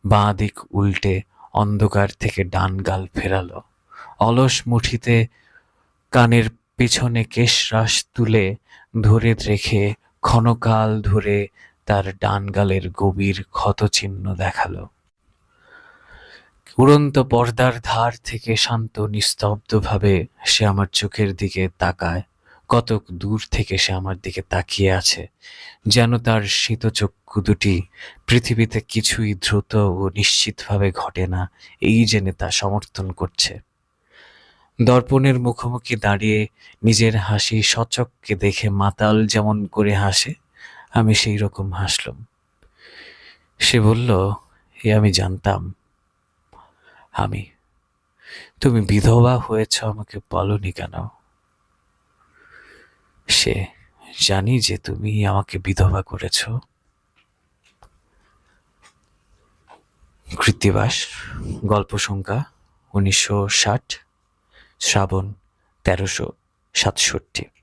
S1: বাঁ দিক উল্টে অন্ধকার থেকে ডান গাল ফেরালো। অলস মুঠিতে কানের পেছনে কেশরাশ তুলে ধরে রেখে ক্ষণকাল ধরে তার ডান গালের গভীর ক্ষতচিহ্ন দেখালো। উড়ন্ত পর্দার ধার থেকে শান্ত নিস্তব্ধভাবে সে আমার চোখের দিকে তাকায়। কতক দূর থেকে সে আমার দিকে তাকিয়ে আছে, যেন তার শীতচক্ষু দুটি পৃথিবীতে কিছুই দ্রুত ও নিশ্চিতভাবে ঘটে না এই জেনে তা সমর্থন করছে। দর্পণের মুখোমুখি দাঁড়িয়ে নিজের হাসি সচক্ষে দেখে মাতাল যেমন করে হাসে, আমি সেই রকম হাসলাম। সে বলল, এ আমি জানতাম। আমি, তুমি বিধবা হয়েছ আমাকে বলনি কেন? সে, জানি যে তুমি আমাকে বিধবা করেছ। কৃত্তিবাস, গল্প সংখ্যা 1960, শ্রাবণ 1367।